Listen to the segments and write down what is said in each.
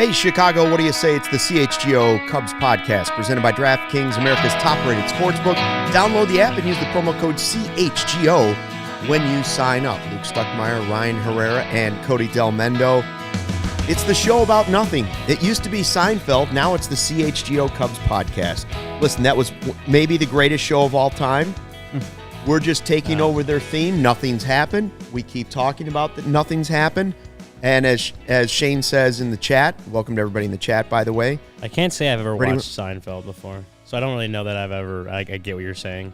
Hey, Chicago, what do you say? It's the CHGO Cubs podcast presented by DraftKings, America's top-rated sportsbook. Download the app and use the promo code CHGO when you sign up. Luke Stuckmeyer, Ryan Herrera, and Cody Delmendo. It's the show about nothing. It used to be Seinfeld. Now it's the CHGO Cubs podcast. Listen, that was maybe the greatest show of all time. We're just taking over their theme. Nothing's happened. We keep talking about that nothing's happened. And as Shane says in the chat, welcome to everybody in the chat, by the way. I can't say I've ever watched Seinfeld before, so I don't really know that I've ever. I get what you're saying.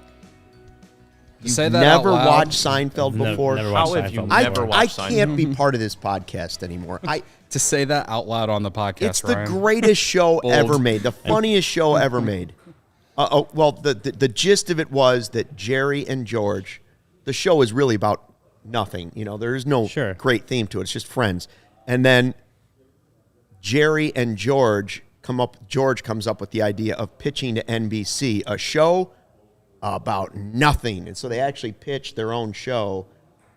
You've never watched Seinfeld before? Never watched Seinfeld. I can't be part of this podcast anymore. To say that out loud on the podcast, it's the greatest show ever made, the funniest show ever made. Well, the gist of it was that Jerry and George, the show is really about nothing. You know, there is no great theme to it. It's just friends. And then Jerry and George comes up with the idea of pitching to NBC, a show about nothing. And so they actually pitched their own show,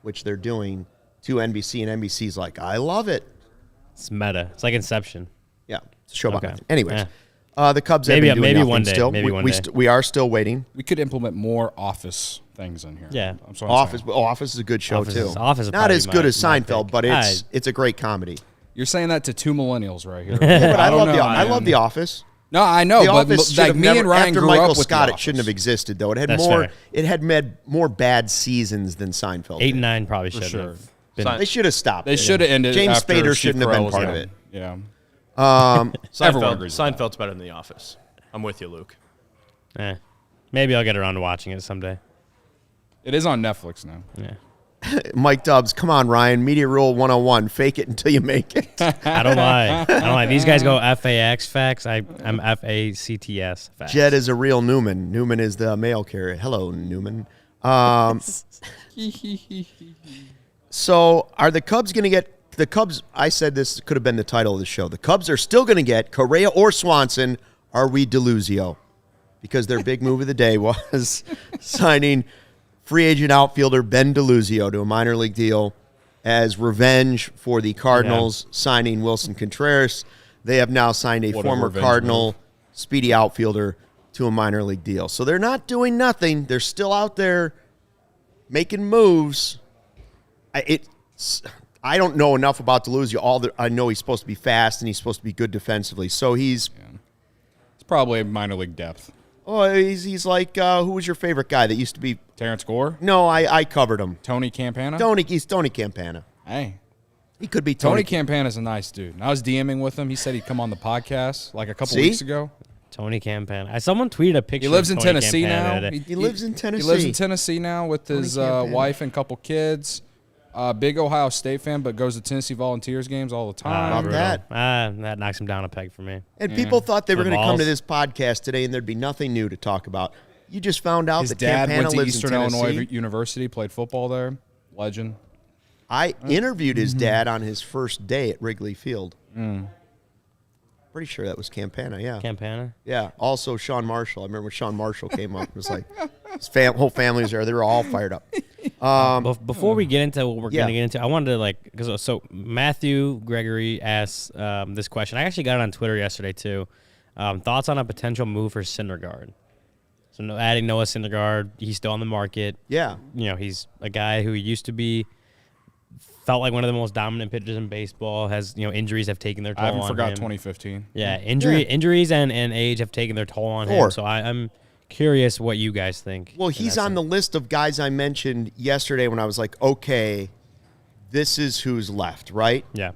which they're doing, to NBC, and NBC's like, I love it. It's meta. It's like Inception. Yeah, it's a show about nothing. Anyways, the Cubs have been doing maybe nothing one day. still. Maybe one day. We are still waiting. We could implement more Office things in here. Yeah. Office is a good show, too. Office is not as good as Seinfeld, but it's a great comedy. You're saying that to two millennials right here. Yeah, but I love The Office. No, I know, but like me and Ryan after grew Michael up with Scott, The it shouldn't have existed, though. Fair. It had more bad seasons than Seinfeld. 8 and 9 probably should have. They should have stopped. They should have ended. James after Spader Steve shouldn't have been Carell part of it. Yeah. Seinfeld's better than The Office. I'm with you, Luke. Maybe I'll get around to watching it someday. It is on Netflix now. Yeah. Mike Dubs, come on, Ryan. Media Rule 101. Fake it until you make it. I don't lie. These guys go FAX facts. I'm FACTS facts. Jed is a real Newman. Newman is the mail carrier. Hello, Newman. So are the Cubs going to get – the Cubs – I said this could have been the title of the show. The Cubs are still going to get Correa or Swanson. Are we DeLuzio? Because their big move of the day was signing free agent outfielder Ben DeLuzio to a minor league deal as revenge for the Cardinals signing Wilson Contreras. They have now signed a former Cardinal speedy outfielder to a minor league deal. So they're not doing nothing. They're still out there making moves. I don't know enough about DeLuzio. I know he's supposed to be fast and he's supposed to be good defensively. So he's probably minor league depth. Oh, he's like, who was your favorite guy that used to be? Terrence Gore? No, I covered him. Tony Campana? He's Tony Campana. Hey. He could be Tony Campana's a nice dude. I was DMing with him. He said he'd come on the podcast like a couple weeks ago. Tony Campana. Someone tweeted a picture. He lives in of Tony Tennessee Campana now. He lives in Tennessee. He lives in Tennessee now with his wife and couple kids. Big Ohio State fan, but goes to Tennessee Volunteers games all the time. That knocks him down a peg for me. And people thought they were going to come to this podcast today and there'd be nothing new to talk about. You just found out that Campana lives in Tennessee. His dad went to Eastern Illinois University, played football there. Legend. I interviewed his dad on his first day at Wrigley Field. Pretty sure that was Campana, yeah. Campana? Yeah. Also Sean Marshall. I remember when Sean Marshall came up. It was like his whole family was there. They were all fired up. Before we get into what we're going to get into, I wanted to so Matthew Gregory asked this question. I actually got it on Twitter yesterday too. Thoughts on a potential move for Syndergaard? So adding Noah Syndergaard, he's still on the market. Yeah. You know, he's a guy who used to be felt like one of the most dominant pitchers in baseball. Has injuries have taken their toll on him. I haven't forgot 2015. Yeah, injuries and age have taken their toll on him. So I'm curious what you guys think. Well, he's on the list of guys I mentioned yesterday when I was like, okay, this is who's left, right? Yeah.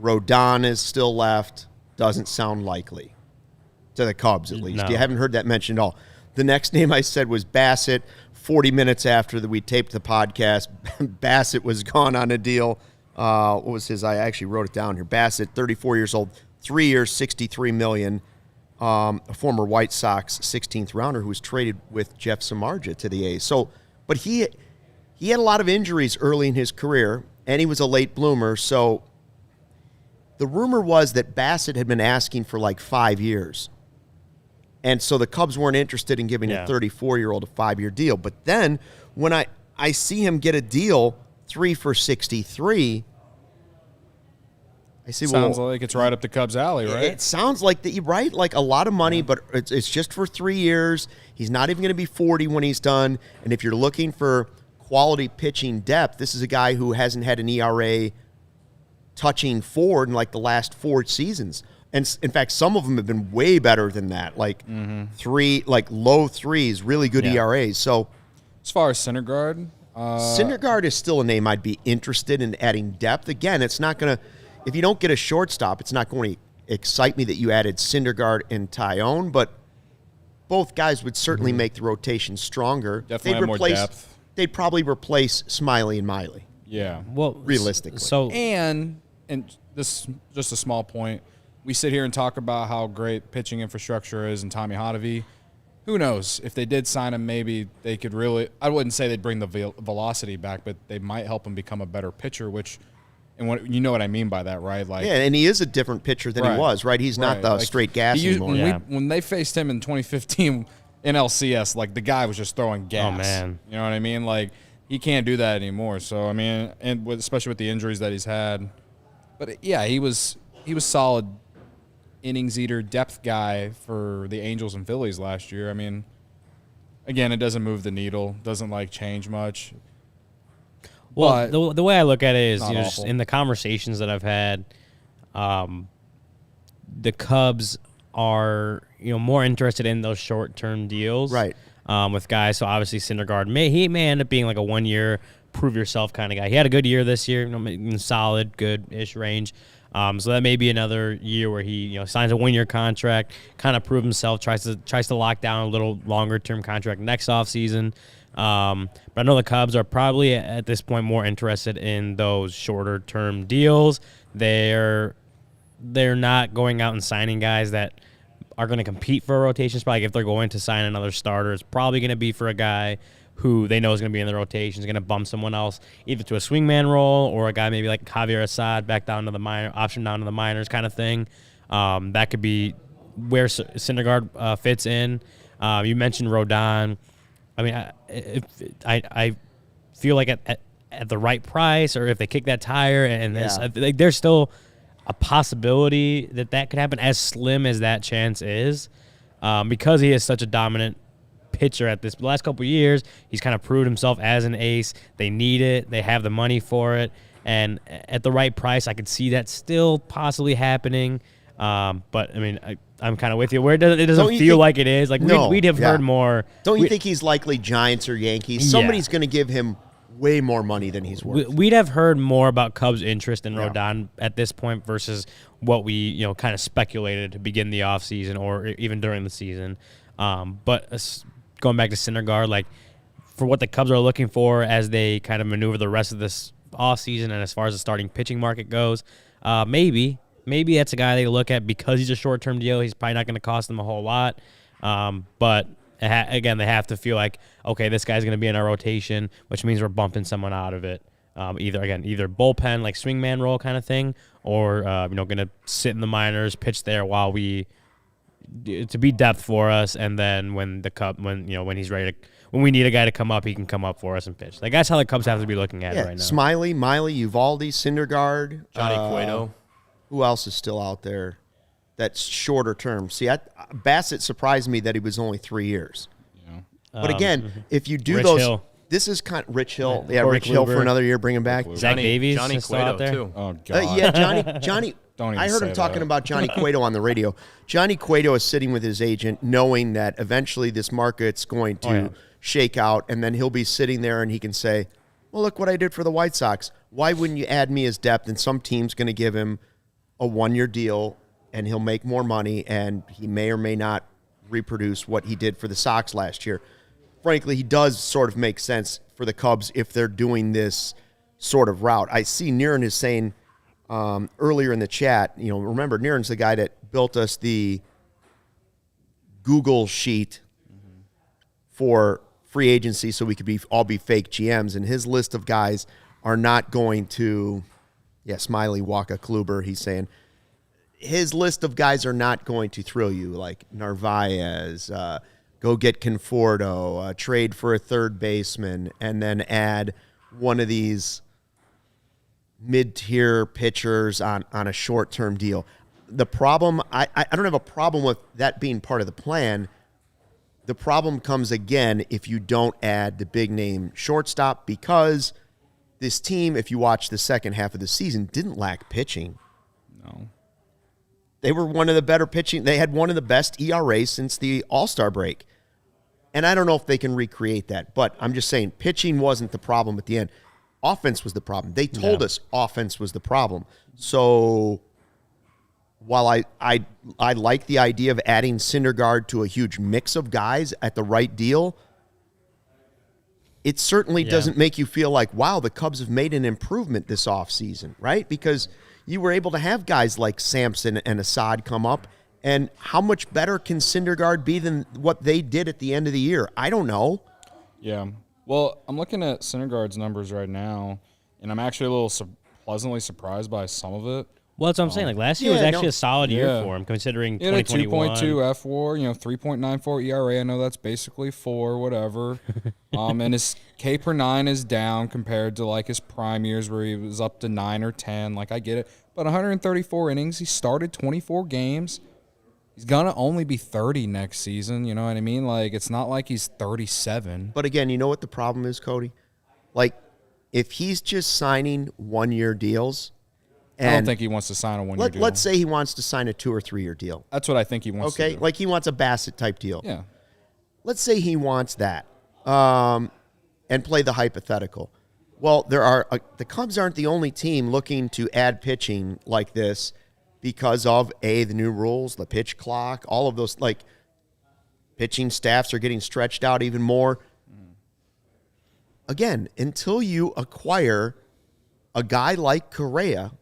Rodon is still left. Doesn't sound likely to the Cubs, at least. No. You haven't heard that mentioned at all. The next name I said was Bassett. 40 minutes after we taped the podcast, Bassett was gone on a deal. What was his? I actually wrote it down here. Bassett, 34 years old, 3 years, $63 million. A former White Sox 16th rounder who was traded with Jeff Samardzija to the A's. So, but he had a lot of injuries early in his career, and he was a late bloomer. So the rumor was that Bassett had been asking for like 5 years. And so the Cubs weren't interested in giving a 34-year-old a 5-year deal. But then when I see him get a deal 3 for $63, I see. Sounds like it's right up the Cubs' alley, right? It sounds like that. Right, like a lot of money, but it's just for 3 years. He's not even going to be 40 when he's done. And if you're looking for quality pitching depth, this is a guy who hasn't had an ERA touching 4 in like the last 4 seasons. And in fact, some of them have been way better than that, like 3, like low 3s, really good ERAs. So, as far as Syndergaard, Syndergaard is still a name I'd be interested in adding depth. Again, it's not going to. If you don't get a shortstop, it's not going to excite me that you added Syndergaard and Tyone, but both guys would certainly make the rotation stronger. Definitely have more depth. They'd probably replace Smiley and Miley. Yeah. Well, realistically. And this just a small point. We sit here and talk about how great pitching infrastructure is in Tommy Hotovy. Who knows? If they did sign him, maybe they could really – I wouldn't say they'd bring the velocity back, but they might help him become a better pitcher, which – and what you know what I mean by that, right? Like, yeah, and he is a different pitcher than he was, right? He's not the straight gas anymore. When they faced him in 2015 in LCS, like the guy was just throwing gas. Oh, man. You know what I mean? Like, he can't do that anymore. So, I mean, and especially with the injuries that he's had. But, yeah, he was solid innings eater, depth guy for the Angels and Phillies last year. I mean, again, it doesn't move the needle, doesn't, like, change much. Well, the way I look at it is, just in the conversations that I've had, the Cubs are more interested in those short-term deals, right? With guys. So obviously Syndergaard may end up being like a 1 year prove yourself kind of guy. He had a good year this year, in solid, good-ish range. So that may be another year where he signs a 1 year contract, kind of prove himself, tries to lock down a little longer-term contract next offseason. But I know the Cubs are probably at this point more interested in those shorter term deals. They're not going out and signing guys that are going to compete for a rotation spot. Like if they're going to sign another starter, it's probably going to be for a guy who they know is going to be in the rotation, is going to bump someone else either to a swingman role or a guy maybe like Javier Assad back down to the option down to the minors kind of thing. That could be where Syndergaard fits in. You mentioned Rodon. I mean, I feel like at the right price, or if they kick that tire, and this, like there's still a possibility that could happen. As slim as that chance is, because he is such a dominant pitcher at the last couple of years, he's kind of proved himself as an ace. They need it. They have the money for it, and at the right price, I could see that still possibly happening. But I mean, I'm kind of with you. Where it doesn't feel like it is. Like we'd have heard more. Don't you think he's likely Giants or Yankees? Somebody's going to give him way more money than he's worth. We'd have heard more about Cubs' interest in Rodon at this point versus what we kind of speculated to begin the offseason or even during the season. But going back to Syndergaard, like for what the Cubs are looking for as they kind of maneuver the rest of this offseason and as far as the starting pitching market goes, maybe that's a guy they look at because he's a short-term deal. He's probably not going to cost them a whole lot. But, again, they have to feel like, okay, this guy's going to be in our rotation, which means we're bumping someone out of it. Either bullpen, like swingman role kind of thing, or, going to sit in the minors, pitch there while to be depth for us, and then when he's ready to, when we need a guy to come up, he can come up for us and pitch. Like, that's how the Cubs have to be looking at it right now. Smiley, Miley, Uvalde, Syndergaard. Johnny Cueto. Who else is still out there that's shorter term? See, Bassett surprised me that he was only 3 years. Yeah. But again, if you do Rich those, Hill. This is kind of Rich Hill. Yeah, Corey Rich Hill for Kluber. another year, bring him back. Zach Davies Johnny is still out Cueto there. too. Oh, God. Yeah, Johnny. Don't even I heard him say talking that. about Johnny Cueto on the radio. Johnny Cueto is sitting with his agent, knowing that eventually this market's going to shake out, and then he'll be sitting there and he can say, well, look what I did for the White Sox. Why wouldn't you add me as depth? And some team's going to give him a 1 year deal, and he'll make more money, and he may or may not reproduce what he did for the Sox last year. Frankly, he does sort of make sense for the Cubs if they're doing this sort of route. I see Niren is saying earlier in the chat, remember, Niren's the guy that built us the Google sheet for free agency so we could all be fake GMs, and his list of guys are not going to, Smiley, Waka, Kluber, he's saying, his list of guys are not going to thrill you, like Narvaez, go get Conforto, trade for a third baseman, and then add one of these mid-tier pitchers on a short-term deal. The problem, I don't have a problem with that being part of the plan. The problem comes again if you don't add the big-name shortstop, because this team, if you watch the second half of the season, didn't lack pitching. No. They were one of the better pitching. They had one of the best ERAs since the All-Star break. And I don't know if they can recreate that, but I'm just saying pitching wasn't the problem at the end. Offense was the problem. They told us offense was the problem. So while I like the idea of adding Syndergaard to a huge mix of guys at the right deal, it certainly doesn't make you feel like, wow, the Cubs have made an improvement this offseason, right? Because you were able to have guys like Sampson and Assad come up, and how much better can Syndergaard be than what they did at the end of the year? I don't know. Yeah. Well, I'm looking at Syndergaard's numbers right now, and I'm actually a little pleasantly surprised by some of it. Well, that's what I'm saying. Like last year was actually a solid year for him, considering 2021. 2.2 F4, 3.94 ERA. I know that's basically 4, whatever. And his K per 9 is down compared to like his prime years where he was up to 9 or 10. Like I get it, but 134 innings. He started 24 games. He's gonna only be 30 next season. You know what I mean? Like it's not like he's 37. But again, you know what the problem is, Cody? Like if he's just signing 1-year deals. I don't think he wants to sign a 1-year deal. Let's say he wants to sign a 2 or 3 year deal. That's what I think he wants to do. Like he wants a Bassett type deal. Yeah. Let's say he wants that and play the hypothetical. Well, the Cubs aren't the only team looking to add pitching like this because of, the new rules, the pitch clock, all of those, like pitching staffs are getting stretched out even more. Again, until you acquire a guy like Correa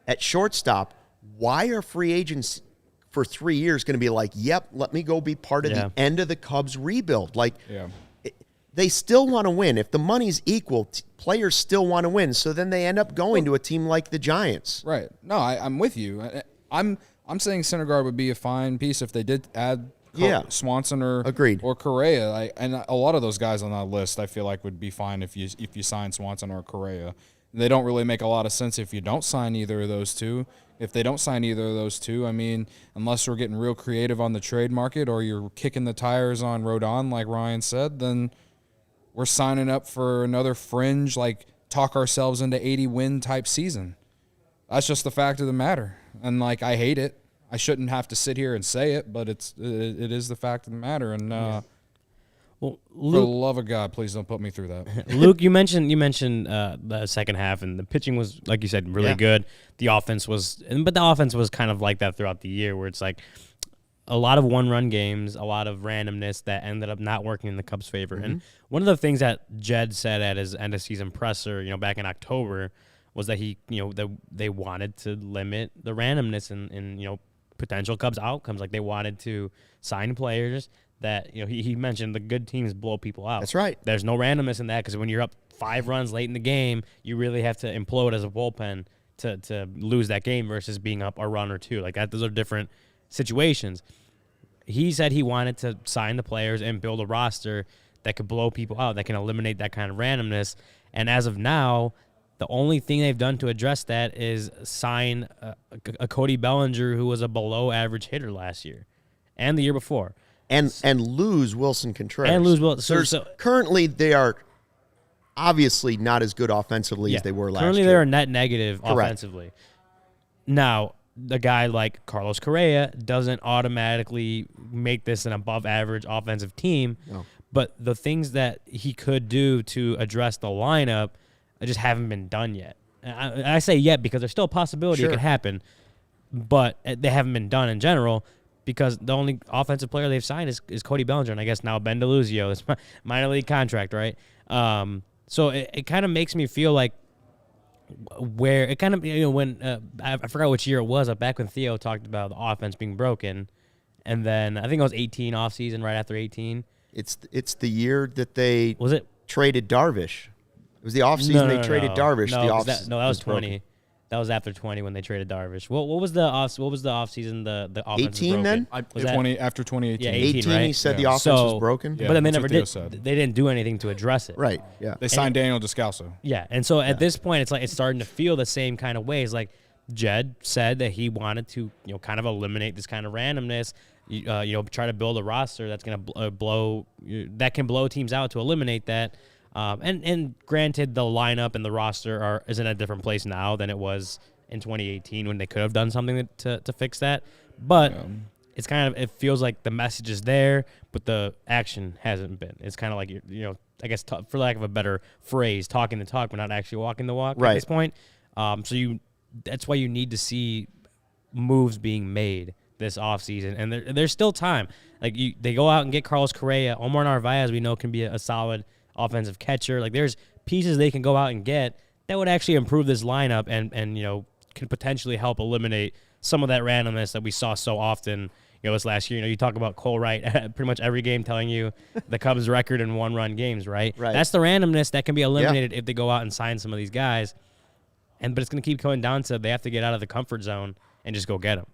at shortstop, why are free agents for 3 years going to be like, yep, let me go be part of the end of the Cubs rebuild? Like, they still want to win. If the money's equal, players still want to win. So then they end up going to a team like the Giants. Right. No, I'm with you. I'm saying Syndergaard would be a fine piece if they did add Swanson or Correa. And a lot of those guys on that list I feel like would be fine if you sign Swanson or Correa. They don't really make a lot of sense if you don't sign either of those two. If they don't sign either of those two, I mean, unless we're getting real creative on the trade market or you're kicking the tires on Rodon, like Ryan said, then we're signing up for another fringe, like talk ourselves into 80-win type season. That's just the fact of the matter. And, like, I hate it. I shouldn't have to sit here and say it, but it is the fact of the matter. And well, Luke, for the love of God, please don't put me through that. Luke, you mentioned the second half, and the pitching was, like you said, really good. The offense was kind of like that throughout the year, where it's like a lot of one-run games, a lot of randomness that ended up not working in the Cubs' favor. Mm-hmm. And one of the things that Jed said at his end-of-season presser, back in October, was that they wanted to limit the randomness in potential Cubs outcomes. Like they wanted to sign players that, he mentioned the good teams blow people out. That's right. There's no randomness in that because when you're up 5 runs late in the game, you really have to implode as a bullpen to lose that game versus being up a run or 2. Like that, those are different situations. He said he wanted to sign the players and build a roster that could blow people out, that can eliminate that kind of randomness. And as of now, the only thing they've done to address that is sign a Cody Bellinger, who was a below-average hitter last year and the year before. And lose Wilson Contreras. So currently, they are obviously not as good offensively as they were last year. Currently, they're a net negative offensively. Now, the guy like Carlos Correa doesn't automatically make this an above-average offensive team, but the things that he could do to address the lineup just haven't been done yet. I say yet because there's still a possibility it could happen, but they haven't been done in general because the only offensive player they've signed is Cody Bellinger, and I guess now Ben DeLuzio. It's minor league contract, right? So it kind of makes me feel like where it kind of, when I forgot which year it was, back when Theo talked about the offense being broken, and then I think it was 18 offseason, right after 18. It's the year that they traded Darvish. It was the offseason they traded Darvish. No, that was 20. That was after 20 when they traded Darvish. What was the offseason, the offense 18 then? Was that 20 after 2018. Yeah, 18, right? he said the Yeah. offense was broken. Yeah, but then they that's never what Theo did. said. They didn't do anything to address it. Right, yeah. They signed Daniel Descalso. Yeah, and so at this point, it's like it's starting to feel the same kind of ways. Like Jed said that he wanted to, kind of eliminate this kind of randomness. Try to build a roster that's going to that can blow teams out to eliminate that. And granted, the lineup and the roster is in a different place now than it was in 2018 when they could have done something to fix that. But it's it feels like the message is there, but the action hasn't been. It's kind of like, I guess for lack of a better phrase, talking the talk, but not actually walking the walk at this point. That's why you need to see moves being made this offseason. And there's still time. Like they go out and get Carlos Correa. Omar Narvaez, we know, can be a solid offensive catcher. Like there's pieces they can go out and get that would actually improve this lineup and can potentially help eliminate some of that randomness that we saw so often, this last year. You talk about Cole Wright pretty much every game telling you the Cubs record in one-run games, right? That's the randomness that can be eliminated if they go out and sign some of these guys. But it's going to keep coming down to they have to get out of the comfort zone and just go get them.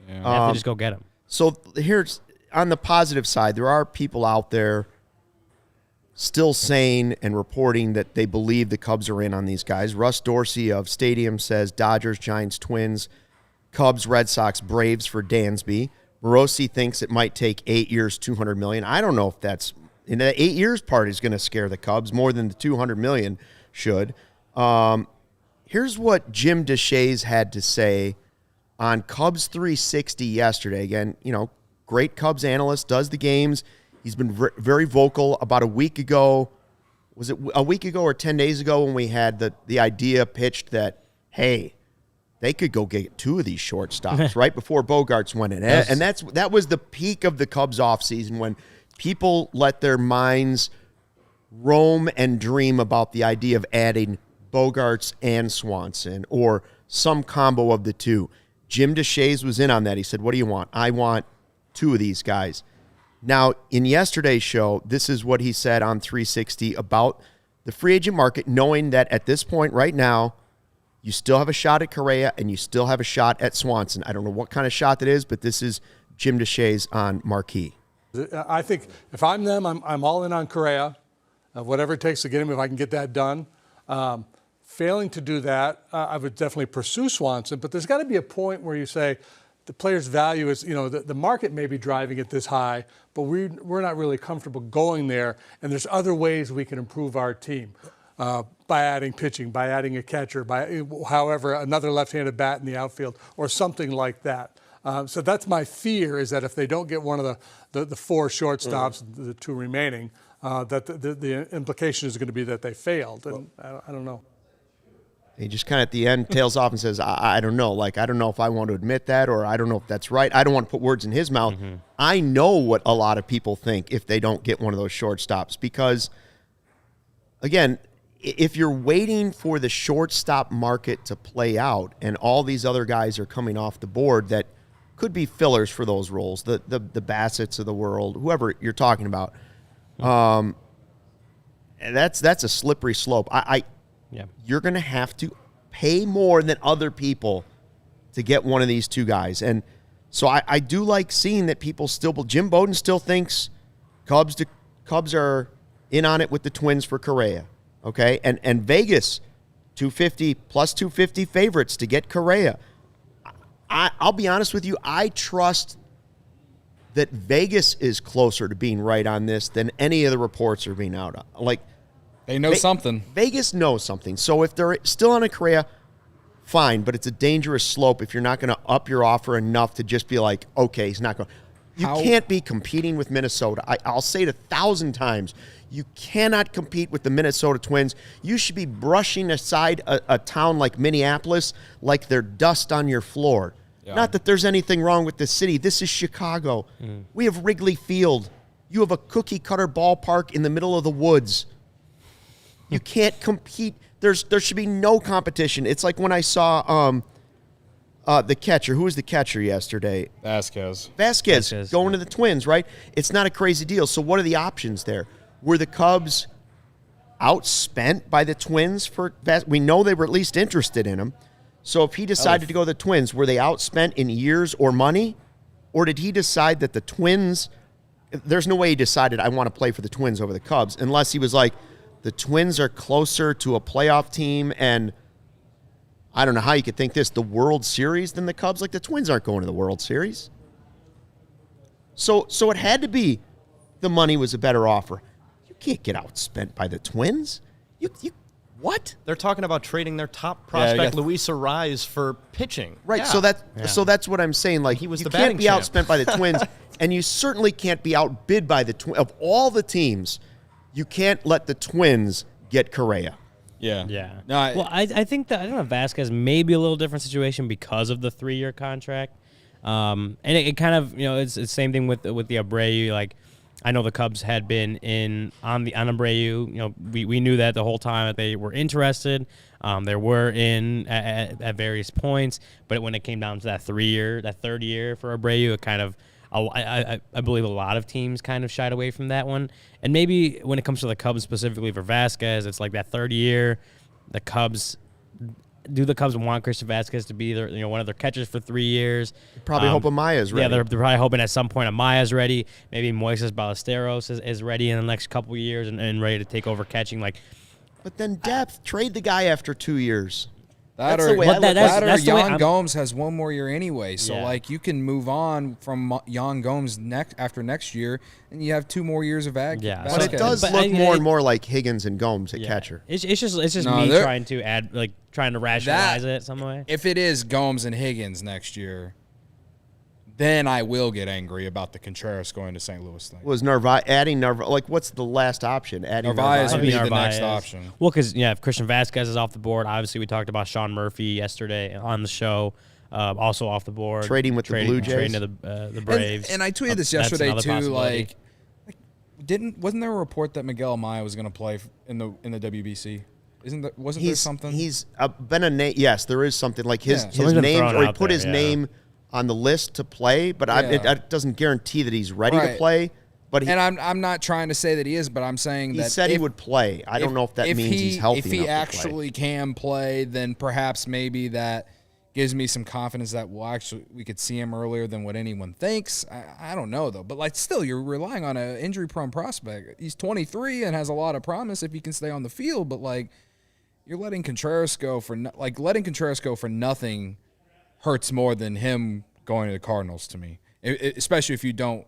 Yeah. They have to just go get them. So here's, on the positive side, there are people out there still saying and reporting that they believe the Cubs are in on these guys. Russ Dorsey of Stadium says Dodgers, Giants, Twins, Cubs, Red Sox, Braves for Dansby. Morosi thinks it might take 8 years, $200 million. I don't know if that's – and the 8 years part is going to scare the Cubs more than the $200 million should. Here's what Jim Deshaies had to say on Cubs 360 yesterday. Again, great Cubs analyst, does the games. He's been very vocal. About a week ago, was it a week ago or 10 days ago when we had the idea pitched that, hey, they could go get 2 of these shortstops right before Bogarts went in. Yes. And that was the peak of the Cubs offseason when people let their minds roam and dream about the idea of adding Bogarts and Swanson or some combo of the two. Jim Deshaies was in on that. He said, what do you want? I want 2 of these guys. Now, in yesterday's show, this is what he said on 360 about the free agent market, knowing that at this point right now, you still have a shot at Correa and you still have a shot at Swanson. I don't know what kind of shot that is, but this is Jim Deshaies on Marquee. I think if I'm them, I'm all in on Correa, whatever it takes to get him, if I can get that done. Failing to do that, I would definitely pursue Swanson, but there's got to be a point where you say the player's value is, the market may be driving it this high, but we're not really comfortable going there, and there's other ways we can improve our team by adding pitching, by adding a catcher, by however, another left-handed bat in the outfield or something like that. So that's my fear, is that if they don't get one of the 4 shortstops, the 2 remaining, that the implication is going to be that they failed, and I don't know. He just kind of at the end tails off and says, I don't know. Like, I don't know if I want to admit that or I don't know if that's right. I don't want to put words in his mouth. Mm-hmm. I know what a lot of people think if they don't get one of those shortstops because, again, if you're waiting for the shortstop market to play out and all these other guys are coming off the board that could be fillers for those roles, the Bassetts of the world, whoever you're talking about, that's a slippery slope. You're going to have to pay more than other people to get one of these 2 guys. And so I do like seeing that people still – Jim Bowden still thinks Cubs are in on it with the Twins for Correa, okay? And Vegas, 250 plus 250 favorites to get Correa. I'll be honest with you, I trust that Vegas is closer to being right on this than any of the reports are being out on. Like – they know something. Vegas knows something. So if they're still on a Correa, fine, but it's a dangerous slope if you're not going to up your offer enough to just be like, okay, he's not going. You can't be competing with Minnesota. I'll say it 1,000 times. You cannot compete with the Minnesota Twins. You should be brushing aside a town like Minneapolis like they're dust on your floor. Yeah. Not that there's anything wrong with the city. This is Chicago. We have Wrigley Field. You have a cookie-cutter ballpark in the middle of the woods. You can't compete. There should be no competition. It's like when I saw the catcher. Who was the catcher yesterday? Vasquez going to the Twins, right? It's not a crazy deal. So what are the options there? Were the Cubs outspent by the Twins? We know they were at least interested in him. So if he decided to go to the Twins, were they outspent in years or money? Or did he decide that the Twins, there's no way he decided I want to play for the Twins over the Cubs, unless he was like, the Twins are closer to a playoff team and I don't know how you could think this, the World Series than the Cubs. Like the Twins aren't going to the World Series. So it had to be the money was a better offer. You can't get outspent by the Twins. You what? They're talking about trading their top prospect, Luis Arraez, for pitching. Right. Yeah. So that's what I'm saying. Like He was you the can't batting be champ. outspent by the Twins, and you certainly can't be outbid by the Twins. Of all the teams, you can't let the Twins get Correa. Yeah. Yeah. No, I think that I don't know Vasquez maybe a little different situation because of the 3-year contract. And it kind of it's the same thing with the Abreu. Like I know the Cubs had been on Abreu. We knew that the whole time that they were interested. They were in at various points, but when it came down to that third year for Abreu, it kind of I believe a lot of teams kind of shied away from that one. And maybe when it comes to the Cubs specifically for Vasquez, it's like that third year. The Cubs want Christian Vasquez to be one of their catchers for 3 years? Probably hope Amaya's ready. Yeah, they're probably hoping at some point Amaya's ready. Maybe Moises Ballesteros is ready in the next couple of years and ready to take over catching. But then depth, trade the guy after 2 years. That's the way I look at it. that's the way Yan Gomes has one more year anyway, so Yeah. you can move on from Yan Gomes after next year, and you have 2 more years of ag. Yeah. But it does But look I- more it- and more like Higgins and Gomes at catcher. It's just No, me they're- trying to rationalize it some way. If it is Gomes and Higgins next year, then I will get angry about the Contreras going to St. Louis thing. Was adding Narvaez, like what's the last option? Adding Narvaez would be Narvaez? the next Narvaez. option. Well, because if Christian Vasquez is off the board, obviously we talked about Sean Murphy yesterday on the show, also off the board. Trading with the Blue Jays? trading to the Braves. And I tweeted this That's yesterday another too. possibility. Wasn't there a report that Miguel Amaya was going to play in the WBC? Wasn't there something? He's been a name. Yes, there is something like his Something's been name, thrown or he out put there, his yeah. name on the list to play, but it doesn't guarantee that he's ready to Right. play. But he, and I'm not trying to say that he is, but I'm saying he that said he if- would play. I don't know if that means he's healthy If he enough to play. actually can play, then perhaps maybe that gives me some confidence that we could see him earlier than what anyone thinks. I don't know though, but still, you're relying on an injury-prone prospect. He's 23 and has a lot of promise if he can stay on the field, but you're letting Contreras go for nothing hurts more than him going to the Cardinals to me. Especially if you don't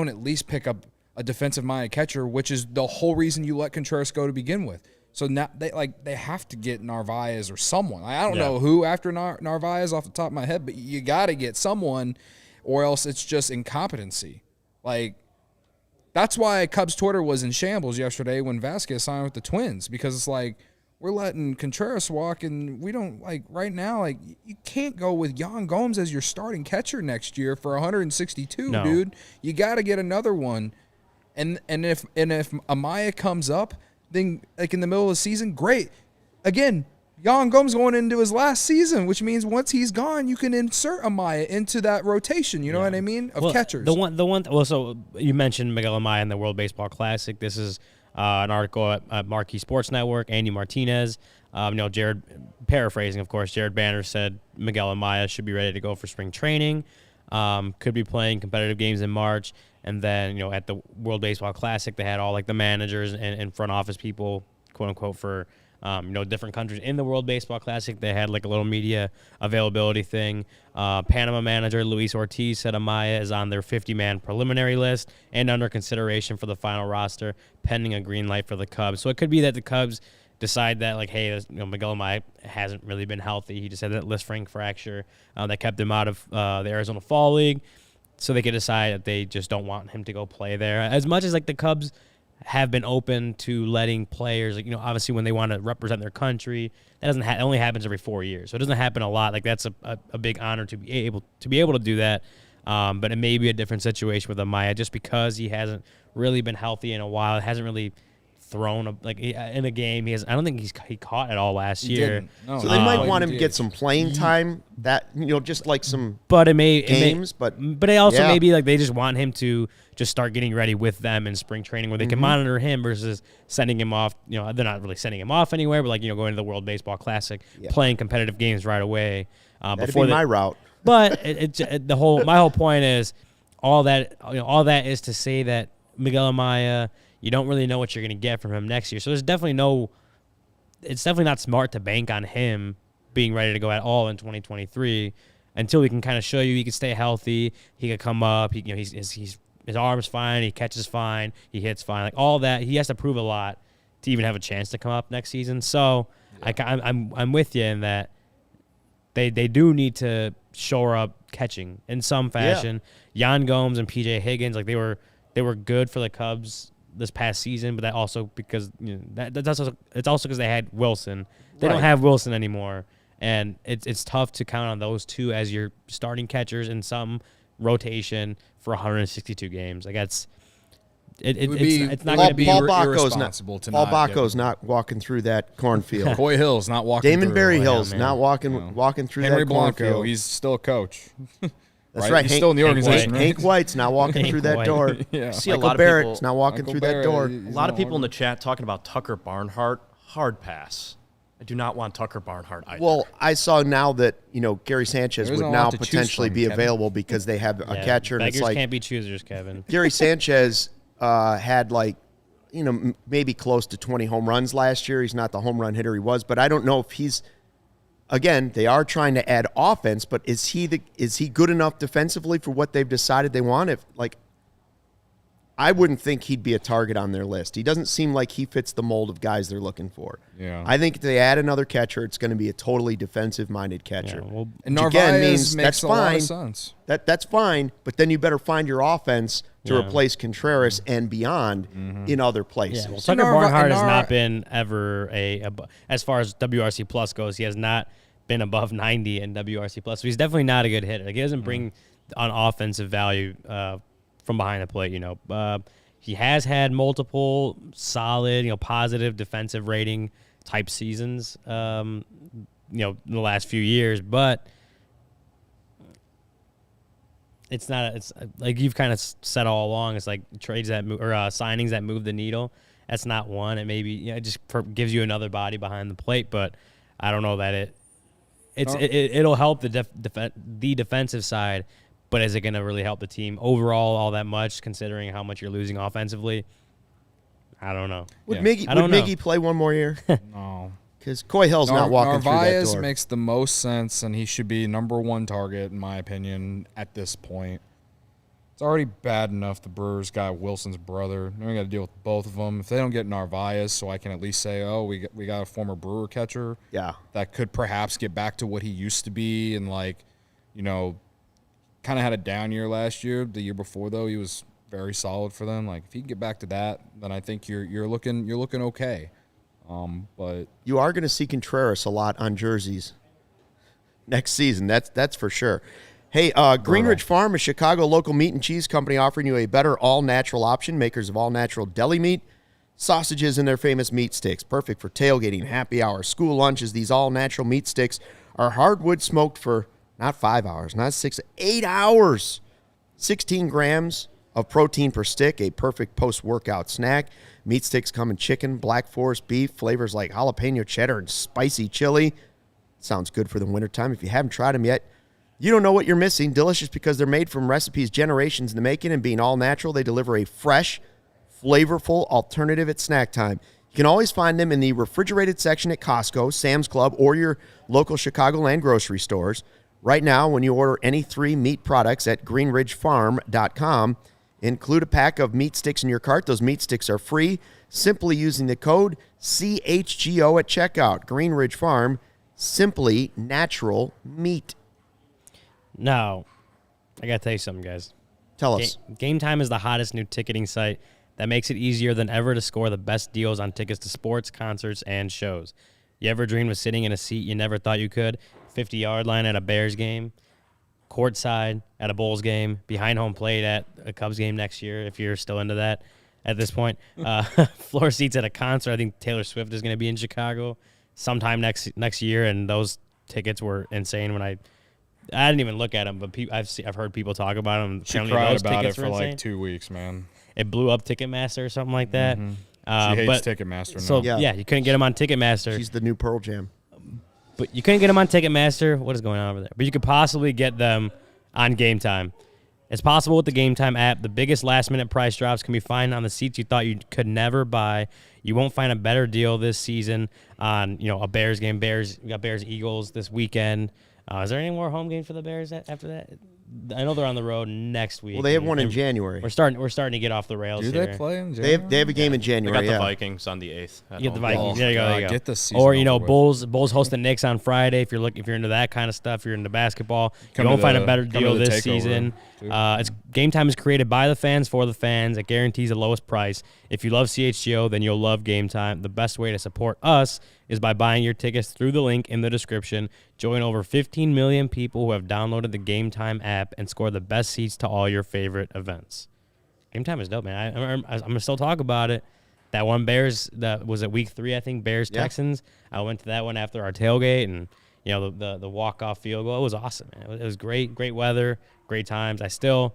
at least pick up a defensive-minded catcher, which is the whole reason you let Contreras go to begin with. So now they have to get Narvaez or someone. I don't know who after Narvaez off the top of my head, but you got to get someone, or else it's just incompetency. That's why Cubs Twitter was in shambles yesterday when Vasquez signed with the Twins, because it's we're letting Contreras walk, and we don't right now. You can't go with Yan Gomes as your starting catcher next year for 162, No. dude. You got to get another one, and if Amaya comes up, then in the middle of the season, great. Again, Yan Gomes going into his last season, which means once he's gone, you can insert Amaya into that rotation. You know what I mean of catchers. So you mentioned Miguel Amaya in the World Baseball Classic. This is an article at Marquee Sports Network. Andy Martinez, Jared, paraphrasing, of course, Jared Banner said Miguel Amaya should be ready to go for spring training. Could be playing competitive games in March. And then, at the World Baseball Classic, they had all the managers and front office people, quote unquote, for different countries in the World Baseball Classic. They had a little media availability thing. Panama manager Luis Ortiz said Amaya is on their 50-man preliminary list and under consideration for the final roster, pending a green light for the Cubs. So it could be that the Cubs decide that, hey, Miguel Amaya hasn't really been healthy. He just had that Lisfranc fracture that kept him out of the Arizona Fall League. So they could decide that they just don't want him to go play there. As much as the Cubs have been open to letting players, obviously when they want to represent their country, that doesn't it only happens every 4 years. So it doesn't happen a lot. That's a big honor to be able to do that. But it may be a different situation with Amaya just because he hasn't really been healthy in a while. It hasn't really thrown in a game. I don't think he caught at all last year. No, So they might want him to get some playing time. That just like some. But it may games, but they also maybe like they just want him to just start getting ready with them in spring training where they can monitor him versus sending him off. They're not really sending him off anywhere, but going to the World Baseball Classic, playing competitive games right away. That'd be my route. But my whole point is all that is to say that Miguel Amaya, you don't really know what you're going to get from him next year. So it's definitely not smart to bank on him being ready to go at all in 2023 until he can kind of show you he can stay healthy, he can come up, his arm's fine, he catches fine, he hits fine, like all that. He has to prove a lot to even have a chance to come up next season. So I'm with you in that they do need to shore up catching in some fashion. Yan Gomes and PJ Higgins, like they were good for the Cubs this past season, but that also because it's also because they had Wilson. They don't have Wilson anymore, and it's tough to count on those two as your starting catchers in some rotation for 162 games. Like it's not going to be irresponsible to Paul Bacco's not walking through that cornfield. Coy Hill's not walking. Damon through. Berry Hill's not walking through Henry that Blanco, cornfield. he's still a coach. That's right. He's still in the organization. Right? Hank White's not walking through that door. I see Michael a lot of Barrett's people, not walking through that door. A lot of people in the chat talking about Tucker Barnhart. Hard pass. I do not want Tucker Barnhart either. Well, I saw now that Gary Sanchez would now potentially be available because they have a catcher. And beggars it's like can't be choosers, Kevin. Gary Sanchez had maybe close to 20 home runs last year. He's not the home run hitter he was, but I don't know if he's. Again, they are trying to add offense, but is he good enough defensively for what they've decided they want? I wouldn't think he'd be a target on their list. He doesn't seem like he fits the mold of guys they're looking for. Yeah. I think if they add another catcher, it's going to be a totally defensive-minded catcher. And Narvaez makes a lot of sense. That's fine, but then you better find your offense to replace Contreras and beyond in other places. Yeah, well, Tucker Barnhart has not been ever as far as WRC plus goes, he has not been above 90 in WRC plus. So he's definitely not a good hitter. Like, he doesn't bring on offensive value from behind the plate. He has had multiple solid, positive defensive rating type seasons, in the last few years, but it's not. It's like you've kind of said all along. It's like trades that move, or signings that move the needle. That's not one. It maybe it just gives you another body behind the plate, but I don't know that it'll help the defensive side. But is it going to really help the team overall all that much, considering how much you're losing offensively? I don't know. Would Miggy play one more year? No. Because Coy Hill's not walking through that Narvaez door. makes the most sense, and he should be number one target, in my opinion, at this point. It's already bad enough the Brewers got Wilson's brother. Now we got to deal with both of them. If they don't get Narvaez, so I can at least say, we got a former Brewer catcher. Yeah. That could perhaps get back to what he used to be, and kind of had a down year last year. The year before, though, he was very solid for them. Like, if he can get back to that, then I think you're looking okay. But you are going to see Contreras a lot on jerseys next season. That's for sure. Hey, Greenridge Farm, a Chicago local meat and cheese company, offering you a better all-natural option. Makers of all-natural deli meat, sausages, and their famous meat sticks. Perfect for tailgating, happy hour, school lunches. These all-natural meat sticks are hardwood smoked for not 5 hours, not 6, 8 hours. 16 grams of protein per stick, a perfect post-workout snack. Meat sticks come in chicken, Black Forest beef, flavors like jalapeno cheddar and spicy chili. Sounds good for the wintertime. If you haven't tried them yet, you don't know what you're missing. Delicious because they're made from recipes generations in the making, and being all natural, they deliver a fresh, flavorful alternative at snack time. You can always find them in the refrigerated section at Costco, Sam's Club, or your local Chicagoland grocery stores. Right now, when you order any 3 meat products at greenridgefarm.com, include a pack of meat sticks in your cart. Those meat sticks are free, simply using the code CHGO at checkout. Greenridge Farm, simply natural meat. Now, I got to tell you something, guys. Tell us. Game Time is the hottest new ticketing site that makes it easier than ever to score the best deals on tickets to sports, concerts, and shows. You ever dreamed of sitting in a seat you never thought you could? 50-yard line at a Bears game, courtside at a Bulls game, behind home plate at a Cubs game next year, if you're still into that. at this point. Floor seats at a concert. I think Taylor Swift is going to be in Chicago sometime next year, and those tickets were insane. When I didn't even look at them, but I've heard people talk about them. She cried about it for like 2 weeks, man. It blew up Ticketmaster or something like that. She hates Ticketmaster now. So yeah, you couldn't get them on Ticketmaster. She's the new Pearl Jam. But you couldn't get them on Ticketmaster. What is going on over there? But you could possibly get them on Game Time. It's possible with the Game Time app. The biggest last-minute price drops can be found on the seats you thought you could never buy. You won't find a better deal this season on a Bears game. We got Bears Eagles this weekend. Is there any more home games for the Bears after that? I know they're on the road next week. Well, they have one in January. We're starting to get off the rails. Do here. they play in January? They have a game in January. They got the Vikings on the 8th. You get the Vikings. There you go. There you go. Get the season or over with. Bulls host the Knicks on Friday. If you're into that kind of stuff, you're into basketball. Come you won't to find the- a better come to deal the this takeover, season. dude. It's Game Time is created by the fans for the fans. It guarantees the lowest price. If you love CHGO, then you'll love Game Time. The best way to support us is by buying your tickets through the link in the description. Join over 15 million people who have downloaded the Game Time app and score the best seats to all your favorite events. Game Time is dope, man. I'm going to still talk about it. That one Bears, that was at week 3, I think, Bears-Texans. I went to that one after our tailgate, and the walk-off field goal. It was awesome, man. It was great weather, great times. I still,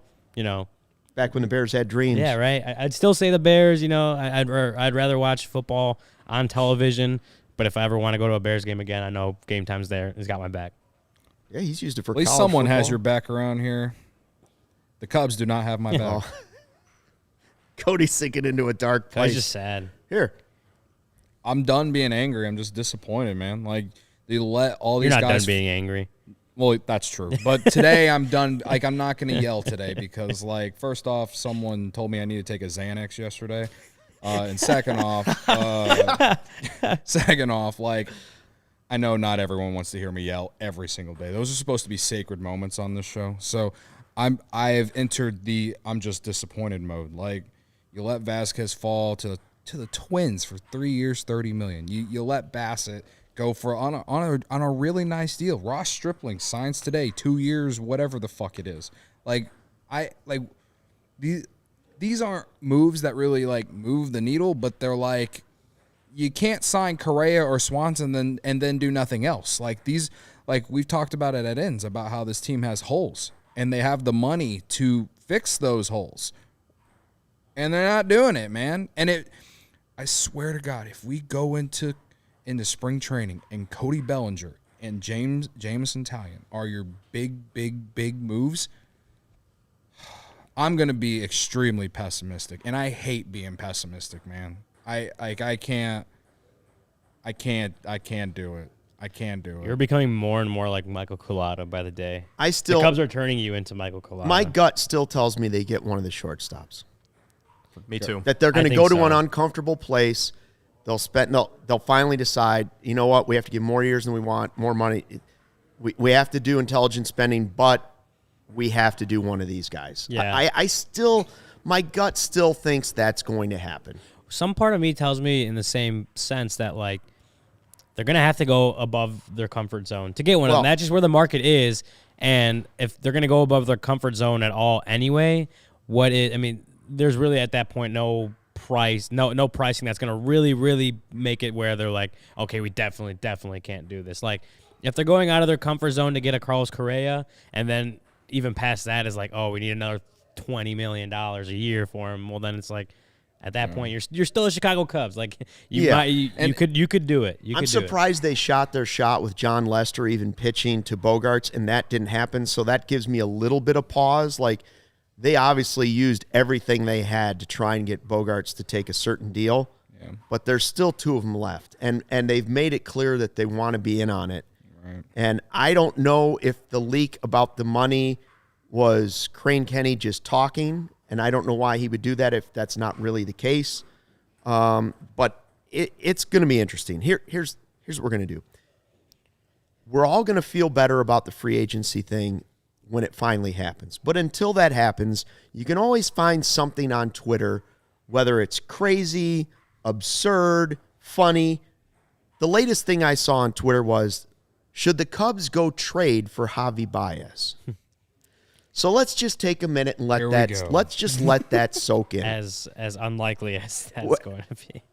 Back when the Bears had dreams. yeah, right. I'd still say the Bears. I'd rather watch football on television. But if I ever want to go to a Bears game again, I know Game Time's there. He's got my back. Yeah, he's used it for At least college someone has football. your back around here. The Cubs do not have my back. Oh. Cody's sinking into a dark I was place. just sad. Here. I'm done being angry. I'm just disappointed, man. Like, they let all You're these not guys. done being angry. Well, that's true. But today I'm done. Like, I'm not going to yell today because, like, first off, someone told me I need to take a Xanax yesterday. And second off, like, I know not everyone wants to hear me yell every single day. Those are supposed to be sacred moments on this show. So I have entered the I'm just disappointed mode. Like, you let Vasquez fall to the Twins for 3 years, $30 million. You let Bassett go for on a really nice deal. Ross Stripling signs today, 2 years, whatever the fuck it is. These aren't moves that really like move the needle, but they're like, you can't sign Correa or Swanson and then do nothing else. Like these, like we've talked about it at ends about how this team has holes and they have the money to fix those holes, and they're not doing it, man. And I swear to God, if we go into spring training and Cody Bellinger and Jameson Taillon are your big moves, I'm going to be extremely pessimistic, and I hate being pessimistic, man. I can't do it. I can't do it. You're becoming more and more like Michael Collado by the day. The Cubs are turning you into Michael Collado. My gut still tells me they get one of the shortstops. Me too. That they're going I to think go to so. an uncomfortable place. They'll finally decide, you know what, we have to give more years than we want, more money. We have to do intelligent spending, but we have to do one of these guys. Yeah. My gut still thinks that's going to happen. Some part of me tells me in the same sense that, like, they're going to have to go above their comfort zone to get one of them. That's just where the market is. And if they're going to go above their comfort zone at all anyway, there's really at that point no pricing that's going to really make it where they're like, okay, we definitely can't do this. Like, if they're going out of their comfort zone to get a Carlos Correa, and then even past that is like, oh, we need another $20 million a year for him. Well, then it's like, at that point, you're still a Chicago Cubs. Like, you could do it. I'm surprised they shot their shot with John Lester even pitching to Bogarts, and that didn't happen. So that gives me a little bit of pause. Like, they obviously used everything they had to try and get Bogarts to take a certain deal. Yeah. But there's still 2 of them left, and they've made it clear that they want to be in on it. Right. And I don't know if the leak about the money was Crane Kenny just talking, and I don't know why he would do that if that's not really the case. But it's going to be interesting. Here's what we're going to do. We're all going to feel better about the free agency thing when it finally happens. But until that happens, you can always find something on Twitter, whether it's crazy, absurd, funny. The latest thing I saw on Twitter was, should the Cubs go trade for Javi Baez? So let's just take a minute and Here we go. let's just let that soak in. As unlikely as that's going to be.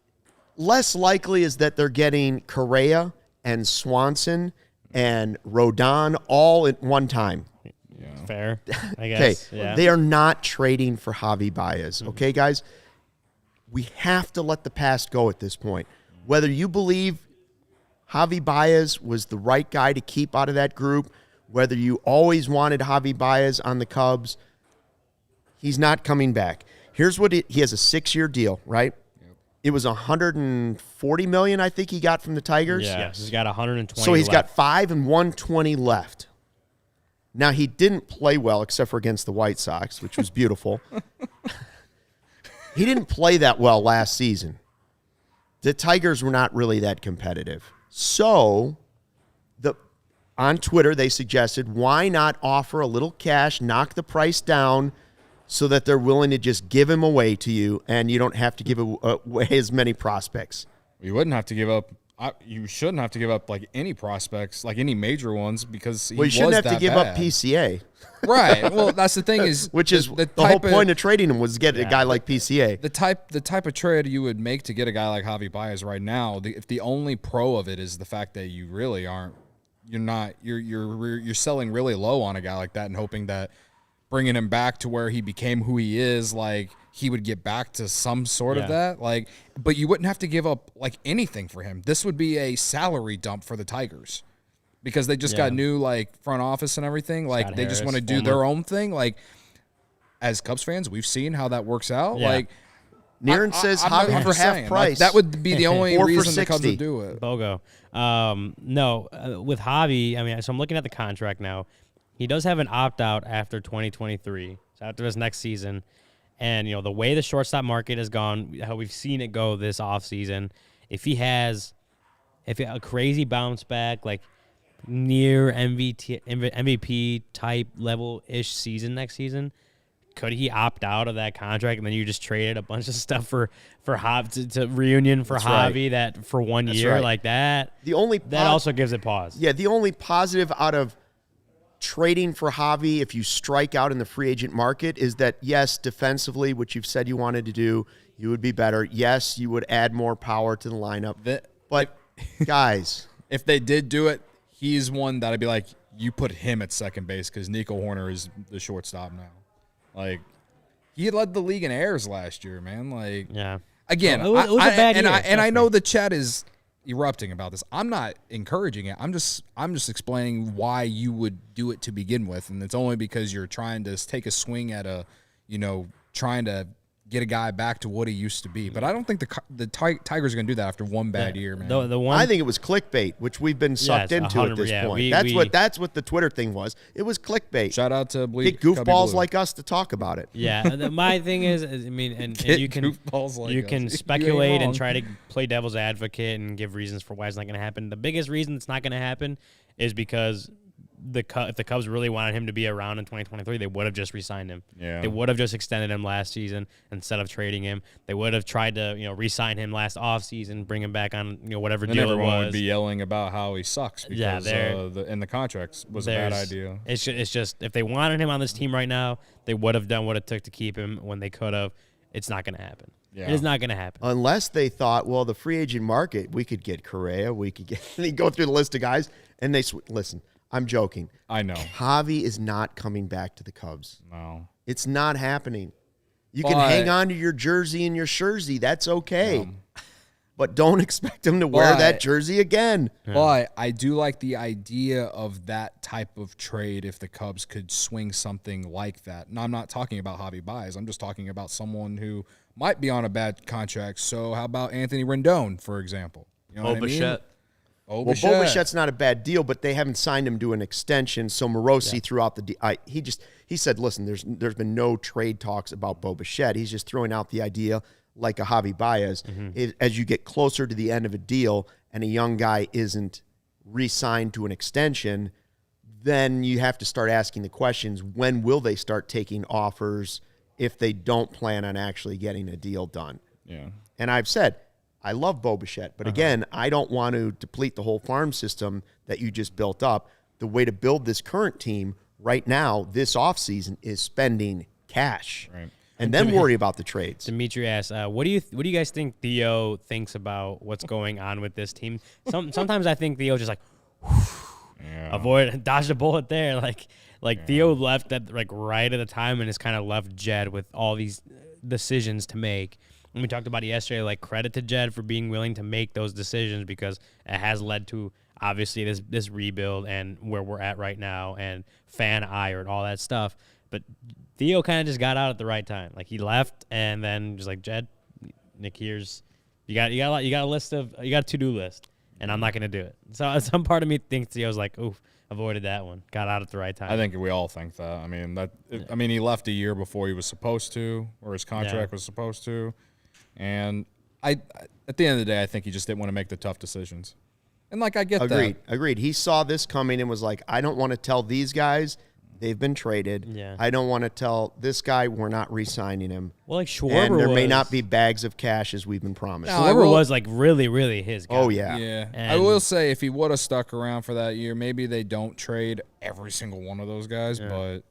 Less likely is that they're getting Correa and Swanson and Rodon all at one time. Fair, I Okay, guess. Yeah. they are not trading for Javi Baez. Okay, guys? We have to let the past go at this point. Whether you believe Javi Baez was the right guy to keep out of that group, whether you always wanted Javi Baez on the Cubs, he's not coming back. Here's what he has a 6-year deal, right? It was $140 million, I think he got from the Tigers. Yeah, he's got 120. So he's left. got 5 and 120 left. Now, he didn't play well except for against the White Sox, which was beautiful. He didn't play that well last season. The Tigers were not really that competitive. So, on Twitter, they suggested, why not offer a little cash, knock the price down so that they're willing to just give him away to you and you don't have to give away as many prospects. You wouldn't have to give up. You shouldn't have to give up like any prospects, like any major ones, because you shouldn't have to give up PCA. Right. Well, that's the thing is, which is the whole point of trading him was get a guy like PCA. The type of trade you would make to get a guy like Javi Baez right now. If the only pro of it is the fact that you really aren't, you're selling really low on a guy like that and hoping that bringing him back to where he became who he is, like he would get back to some sort of that. Like, but you wouldn't have to give up like anything for him. This would be a salary dump for the Tigers because they just got new like front office and everything. Like Scott they just want to Harris, do their own thing. Like as Cubs fans, we've seen how that works out. Yeah. Like Niren says I'm Javi just for half saying, price. Like, that would be the only 4 for reason the Cubs 60. would do it. BOGO. With Javi, I mean, so I'm looking at the contract now. He does have an opt-out after 2023, so after this next season. And, the way the shortstop market has gone, how we've seen it go this offseason, if he has a crazy bounce back, like near MVP type level-ish season next season, could he opt out of that contract and then you just traded a bunch of stuff for Javi to reunion for Javi that for 1 year like that? That also gives it pause. Yeah, the only positive out of trading for Javi, if you strike out in the free agent market, is that, yes, defensively, which you've said you wanted to do, you would be better. Yes, you would add more power to the lineup. But, guys. If they did do it, he's one that I'd be like, you put him at second base because Nico Horner is the shortstop now. Like, he led the league in errors last year, man. Like, again, it was a bad year. And I know the chat is erupting about this. I'm not encouraging it. I'm just explaining why you would do it to begin with, and it's only because you're trying to take a swing at trying to get a guy back to what he used to be. But I don't think the Tigers are going to do that after one bad year, man. The one, I think it was clickbait, which we've been sucked into at this point. That's what the Twitter thing was. It was clickbait. Shout out to Get goofballs like us to talk about it. Yeah, my thing is, I mean, and you can speculate and try to play devil's advocate and give reasons for why it's not going to happen. The biggest reason it's not going to happen is because if the Cubs really wanted him to be around in 2023, they would have just re-signed him. Yeah. They would have just extended him last season instead of trading him. They would have tried to, re-sign him last offseason, bring him back on, whatever deal it was. Everyone would be yelling about how he sucks because the contracts was a bad idea. It's just if they wanted him on this team right now, they would have done what it took to keep him when they could have. It's not going to happen. Yeah. It is not going to happen. Unless they thought, well, the free agent market, we could get Correa, we could get – they go through the list of guys, and they listen – I'm joking. I know. Javi is not coming back to the Cubs. No. It's not happening. You can hang on to your jersey and your jersey. That's okay. But don't expect him to wear that jersey again. But I do like the idea of that type of trade if the Cubs could swing something like that. And I'm not talking about Javi Baez. I'm just talking about someone who might be on a bad contract. So how about Anthony Rendon, for example? You know what I mean? Well, Bo Bichette's not a bad deal, but they haven't signed him to an extension. So Morosi throughout he said, listen, there's been no trade talks about Bo Bichette. He's just throwing out the idea like a Javi Baez. As you get closer to the end of a deal and a young guy isn't re-signed to an extension, then you have to start asking the questions, when will they start taking offers if they don't plan on actually getting a deal done? Yeah. And I've said, I love Bo Bichette, but again, I don't want to deplete the whole farm system that you just built up. The way to build this current team right now, this offseason, is spending cash. Right. And then worry about the trades. Dimitri asks, what do you guys think Theo thinks about what's going on with this team? Sometimes I think Theo just like dodged a bullet there. Like Theo left at right at the time and has kind of left Jed with all these decisions to make. And we talked about it yesterday, like credit to Jed for being willing to make those decisions because it has led to obviously this rebuild and where we're at right now and fan ire and all that stuff. But Theo kind of just got out at the right time. Like he left and then just like Jed, Nick, you got a to-do list and I'm not going to do it. So some part of me thinks Theo's like, oof, avoided that one. Got out at the right time. I think we all think that. I mean, he left a year before he was supposed to, or his contract was supposed to. And at the end of the day, I think he just didn't want to make the tough decisions. And I get that. Agreed. He saw this coming and was like, I don't want to tell these guys they've been traded. Yeah. I don't want to tell this guy we're not re-signing him. Well, like Schwarber and there may not be bags of cash as we've been promised. No, Schwarber was like really, really his guy. Oh, yeah. Yeah. And I will say if he would have stuck around for that year, maybe they don't trade every single one of those guys, but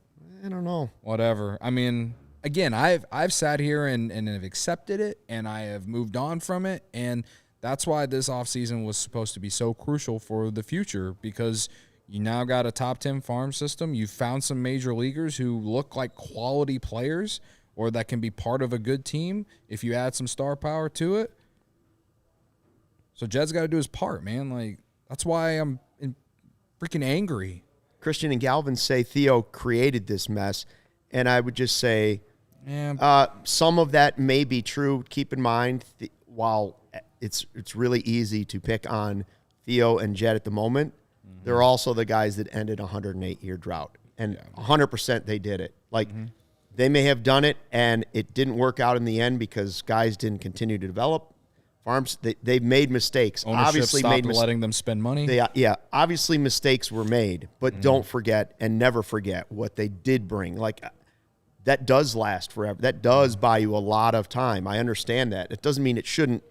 I don't know. whatever. I mean, again, I've sat here and have accepted it, and I have moved on from it, and that's why this offseason was supposed to be so crucial for the future because you now got a top 10 farm system. You found some major leaguers who look like quality players or that can be part of a good team if you add some star power to it. So Jed's got to do his part, man. Like, that's why I'm freaking angry. Christian and Galvin say Theo created this mess, and I would just say some of that may be true. Keep in mind, while it's really easy to pick on Theo and Jed at the moment, they're also the guys that ended a 108-year drought, and 100% they did it. Like, they may have done it, and it didn't work out in the end because guys didn't continue to develop. Farms, they've made mistakes. Ownership Obviously stopped letting them spend money. Obviously mistakes were made, but don't forget and never forget what they did bring. Like, that does last forever. That does buy you a lot of time. I understand that. It doesn't mean it shouldn't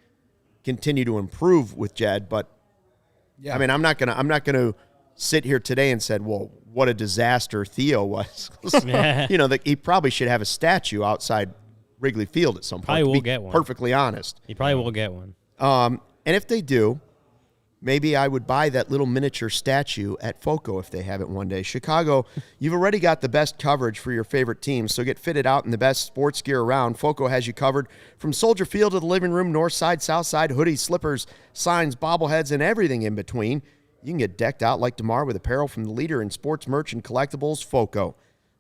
continue to improve with Jed, but I mean, I'm not gonna sit here today and said, well, what a disaster Theo was. He probably should have a statue outside Wrigley Field at some point. Probably will get one. Perfectly honest. He probably will get one. And if they do, maybe I would buy that little miniature statue at FOCO if they have it one day. Chicago, you've already got the best coverage for your favorite teams, so get fitted out in the best sports gear around. FOCO has you covered from Soldier Field to the living room, north side, south side, hoodies, slippers, signs, bobbleheads, and everything in between. You can get decked out like DeMar with apparel from the leader in sports merch and collectibles, FOCO.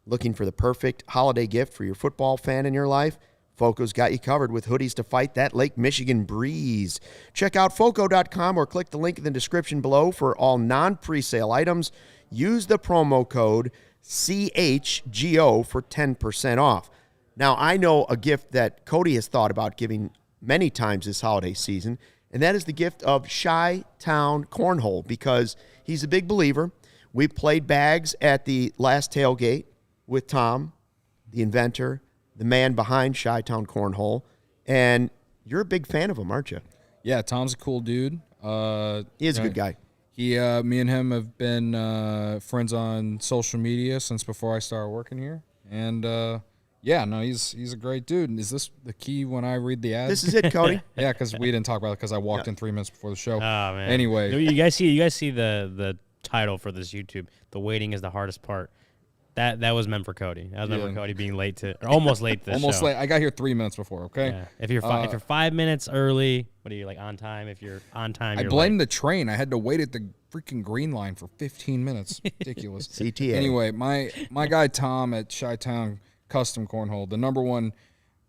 Looking for the perfect holiday gift for your football fan in your life? FOCO's got you covered with hoodies to fight that Lake Michigan breeze. Check out FOCO.com or click the link in the description below for all non-presale items. Use the promo code CHGO for 10% off. Now, I know a gift that Cody has thought about giving many times this holiday season, and that is the gift of Chi-Town Cornhole, because he's a big believer. We played bags at the last tailgate with Tom, the inventor, the man behind Chi-Town Cornhole, and you're a big fan of him, aren't you? Yeah, Tom's a cool dude. He is a good guy. Me and him have been friends on social media since before I started working here, and he's a great dude. Is this the key when I read the ad? This is it, Cody. Yeah, because we didn't talk about it because I walked in 3 minutes before the show. Oh man. Anyway, you guys see the title for this YouTube. The waiting is the hardest part. That was meant for Cody. That was meant for Cody being late to, or almost late to the almost show. late. I got here 3 minutes before. Okay. Yeah. If you're 5 minutes early, what are you, like, on time? If you're on time, I you're blame late. the train. I had to wait at the freaking green line for 15 minutes. Ridiculous. CTA. Anyway, my guy Tom at Chi-Town Custom Cornhole, the number one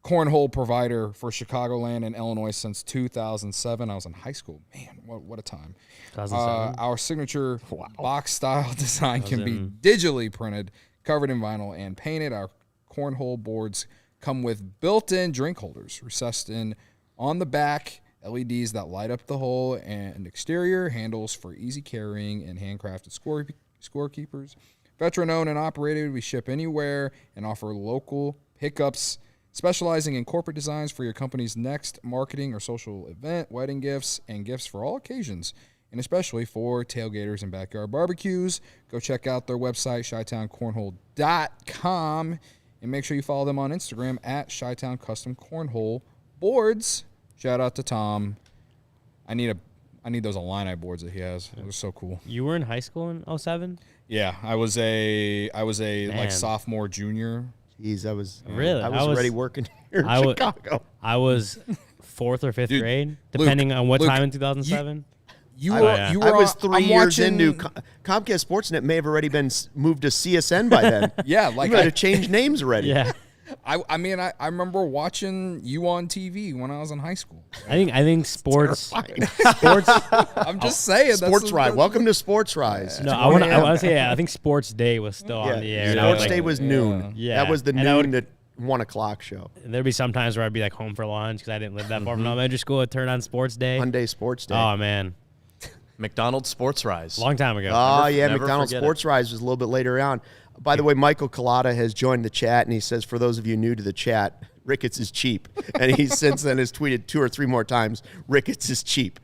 cornhole provider for Chicagoland and Illinois since 2007. I was in high school. Man, what a time. 2007. Our signature box style design can be digitally printed, covered in vinyl, and painted. Our cornhole boards come with built-in drink holders recessed in on the back, LEDs that light up the hole, and exterior handles for easy carrying and handcrafted scorekeepers. Veteran-owned and operated, we ship anywhere and offer local pickups, specializing in corporate designs for your company's next marketing or social event, wedding gifts, and gifts for all occasions. and especially for tailgaters and backyard barbecues. Go check out their website, ChytownCornhole.com, and make sure you follow them on Instagram at Chi-Town Custom Cornhole Boards. Shout out to Tom. I need those Illini boards that he has. Those are so cool. You were in high school in 07? Yeah, I was a like sophomore, junior. Jeez, I was already working here in Chicago. I was 4th or 5th grade, depending on what time in 2007. I was 3 years into Comcast Sportsnet. May have already been moved to CSN by then. Yeah, like you had to change names already. Yeah. I mean, I remember watching you on TV when I was in high school. I think sports. I'm just saying. Sports Rise. Welcome to Sports Rise. No, I want to say, I think Sports Day was still on the air. Sports Day was noon. Yeah. That was the noon to 1 o'clock show. There'd be some times where I'd be like home for lunch because I didn't live that far from elementary school. I'd turn on Sports Day. Monday Sports Day. Oh, man. McDonald's Sports Rise. Long time ago. Oh, yeah. McDonald's Sports Rise was a little bit later on. By the way, Michael Collada has joined the chat, and he says, for those of you new to the chat, Ricketts is cheap. And he since then has tweeted 2 or 3 more times, Ricketts is cheap.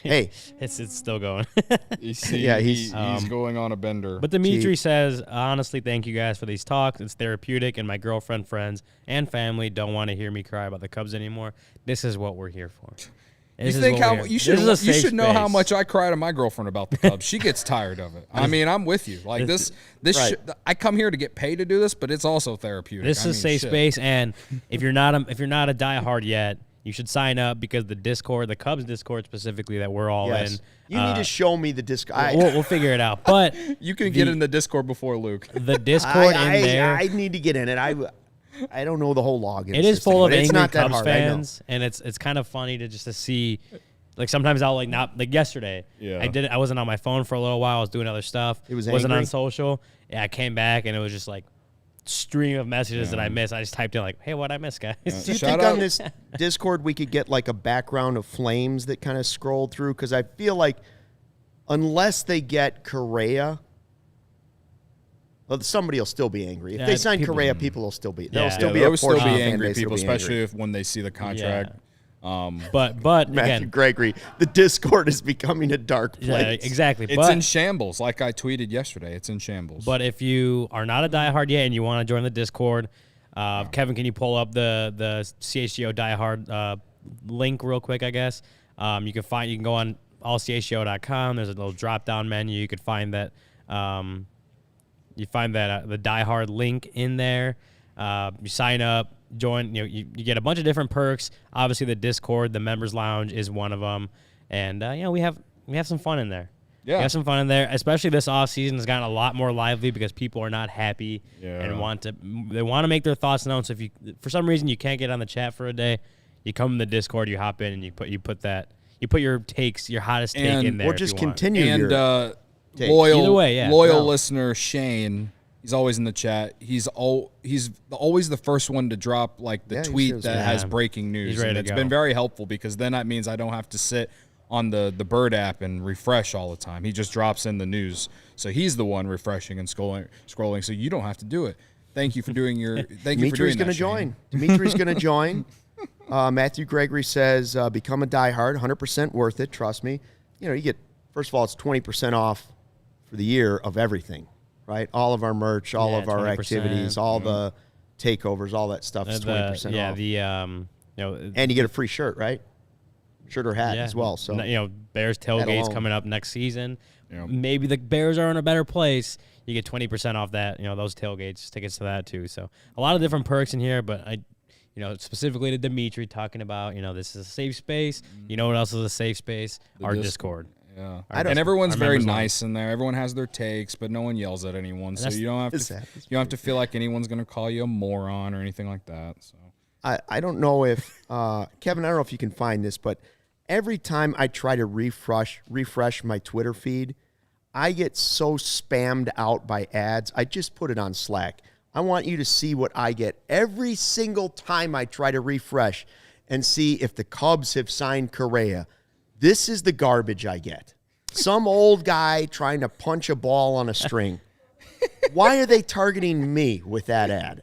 Hey. It's still going. He's going on a bender. But Dimitri says, honestly, thank you guys for these talks. It's therapeutic, and my girlfriend, friends, and family don't want to hear me cry about the Cubs anymore. This is what we're here for. You should know how much I cry to my girlfriend about the Cubs. She gets tired of it. I mean, I'm with you. Like I come here to get paid to do this, but it's also therapeutic. This is a safe space, and if you're not a diehard yet, you should sign up because the Discord, the Cubs Discord specifically, that we're all in. You need to show me the Discord. We'll figure it out. But you can get in the Discord before Luke. The Discord there. I need to get in it. I don't know the whole login. It is full of angry Cubs hard, fans, and it's kind of funny to see. Like sometimes I'll not yesterday. Yeah. I wasn't on my phone for a little while. I was doing other stuff. It was wasn't angry? on social. Yeah, I came back and it was just like stream of messages that I missed. I just typed in like, "Hey, what'd I miss, guys?" Do you think on this Discord we could get like a background of flames that kind of scrolled through? Because I feel like unless they get Correa. Well, somebody will still be angry. If they sign Correa, people will still be. There'll still be a portion of the fan base people, especially when they see the contract. But Matthew again, Gregory, the Discord is becoming a dark place. Yeah, exactly. It's in shambles, like I tweeted yesterday. It's in shambles. But if you are not a diehard yet and you want to join the Discord, Kevin, can you pull up the CHGO diehard link real quick? I guess you can go on allchgo.com. There's a little drop down menu. You could find that. You find that the diehard link in there. You sign up, join. You get a bunch of different perks. Obviously, the Discord, the members lounge is one of them, and we have some fun in there. Yeah, we have some fun in there. Especially this offseason has gotten a lot more lively because people are not happy and want to make their thoughts known. So if you for some reason you can't get on the chat for a day, you come in the Discord, you hop in, and you put your takes, your hottest take in there, or just continue and. Loyal listener Shane, he's always in the chat. He's always the first one to drop like the tweet that has breaking news, and it's been very helpful because then that means I don't have to sit on the Bird app and refresh all the time. He just drops in the news, so he's the one refreshing and scrolling, so you don't have to do it. Thank you for doing your. Thank you for doing that. Dimitri's going to join. Matthew Gregory says, "Become a diehard, 100% worth it. Trust me. You get first of all, it's 20% off." For the year of everything, right? All of our merch, all of our activities, all the takeovers, all that stuff is 20% off. And you get a free shirt, right? Shirt or hat as well. So Bears tailgates coming up next season. Yeah. Maybe the Bears are in a better place. You get 20% off that. Those tailgates, tickets to that too. So a lot of different perks in here, but specifically to Dimitri talking about, this is a safe space. You know what else is a safe space? Our Discord. Yeah, and everyone's very nice in there. Everyone has their takes, but no one yells at anyone, so you don't have to feel like anyone's going to call you a moron or anything like that. So I don't know if Kevin, I don't know if you can find this, but every time I try to refresh my Twitter feed, I get so spammed out by ads. I just put it on Slack. I want you to see what I get every single time I try to refresh and see if the Cubs have signed Correa. This is the garbage I get. Some old guy trying to punch a ball on a string. Why are they targeting me with that ad?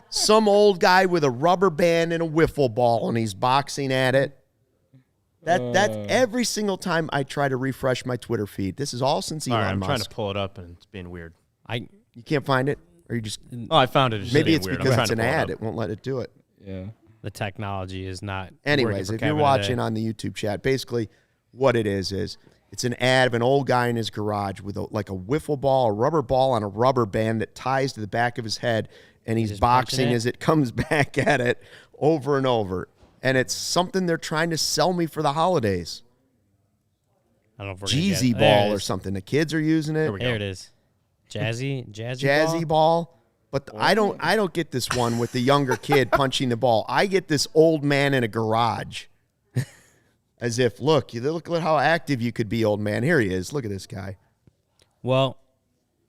Some old guy with a rubber band and a wiffle ball, and he's boxing at it. That's every single time I try to refresh my Twitter feed. This is all since Elon All right, I'm Musk. trying to pull it up, and it's being weird. You can't find it? Or you just... Oh, I found it. Maybe it's weird. because it's I'm an trying to pull ad. It won't let it do it. Yeah. The technology is not. Anyways, if you're watching on the YouTube chat, basically what it is it's an ad of an old guy in his garage with like a wiffle ball, a rubber ball on a rubber band that ties to the back of his head, and he's boxing as it comes back at it over and over. And it's something they're trying to sell me for the holidays. I don't know if Jeezy ball or something. The kids are using it. There it is. Jazzy ball. But I don't get this one with the younger kid punching the ball. I get this old man in a garage. As if, look at how active you could be, old man. Here he is. Look at this guy. Well,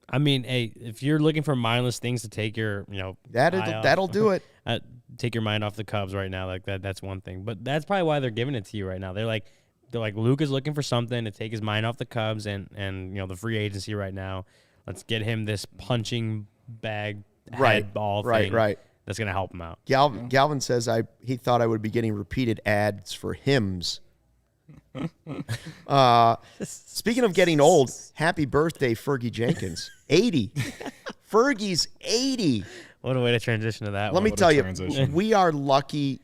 I mean, hey, if you're looking for mindless things to take your, that'll do it. Take your mind off the Cubs right now, like that's one thing. But that's probably why they're giving it to you right now. They're like Luke is looking for something to take his mind off the Cubs and the free agency right now. Let's get him this punching bag head ball thing. Right. That's gonna help him out. Galvin says he thought I would be getting repeated ads for hymns. Speaking of getting old, happy birthday, Fergie Jenkins. 80. Fergie's 80. What a way to transition to that. Let me tell you, we are lucky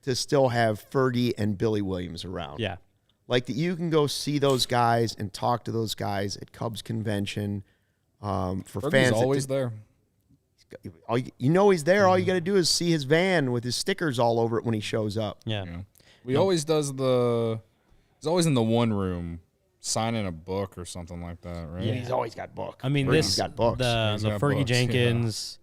to still have Fergie and Billy Williams around. Yeah. Like that you can go see those guys and talk to those guys at Cubs convention. For Fergie's fans. always there. He's there. All you got to do is see his van with his stickers all over it when he shows up. Yeah. He's always in the one room signing a book or something like that, right? Yeah, he's always got books. I mean, Fergie's got books. The got Fergie books, Jenkins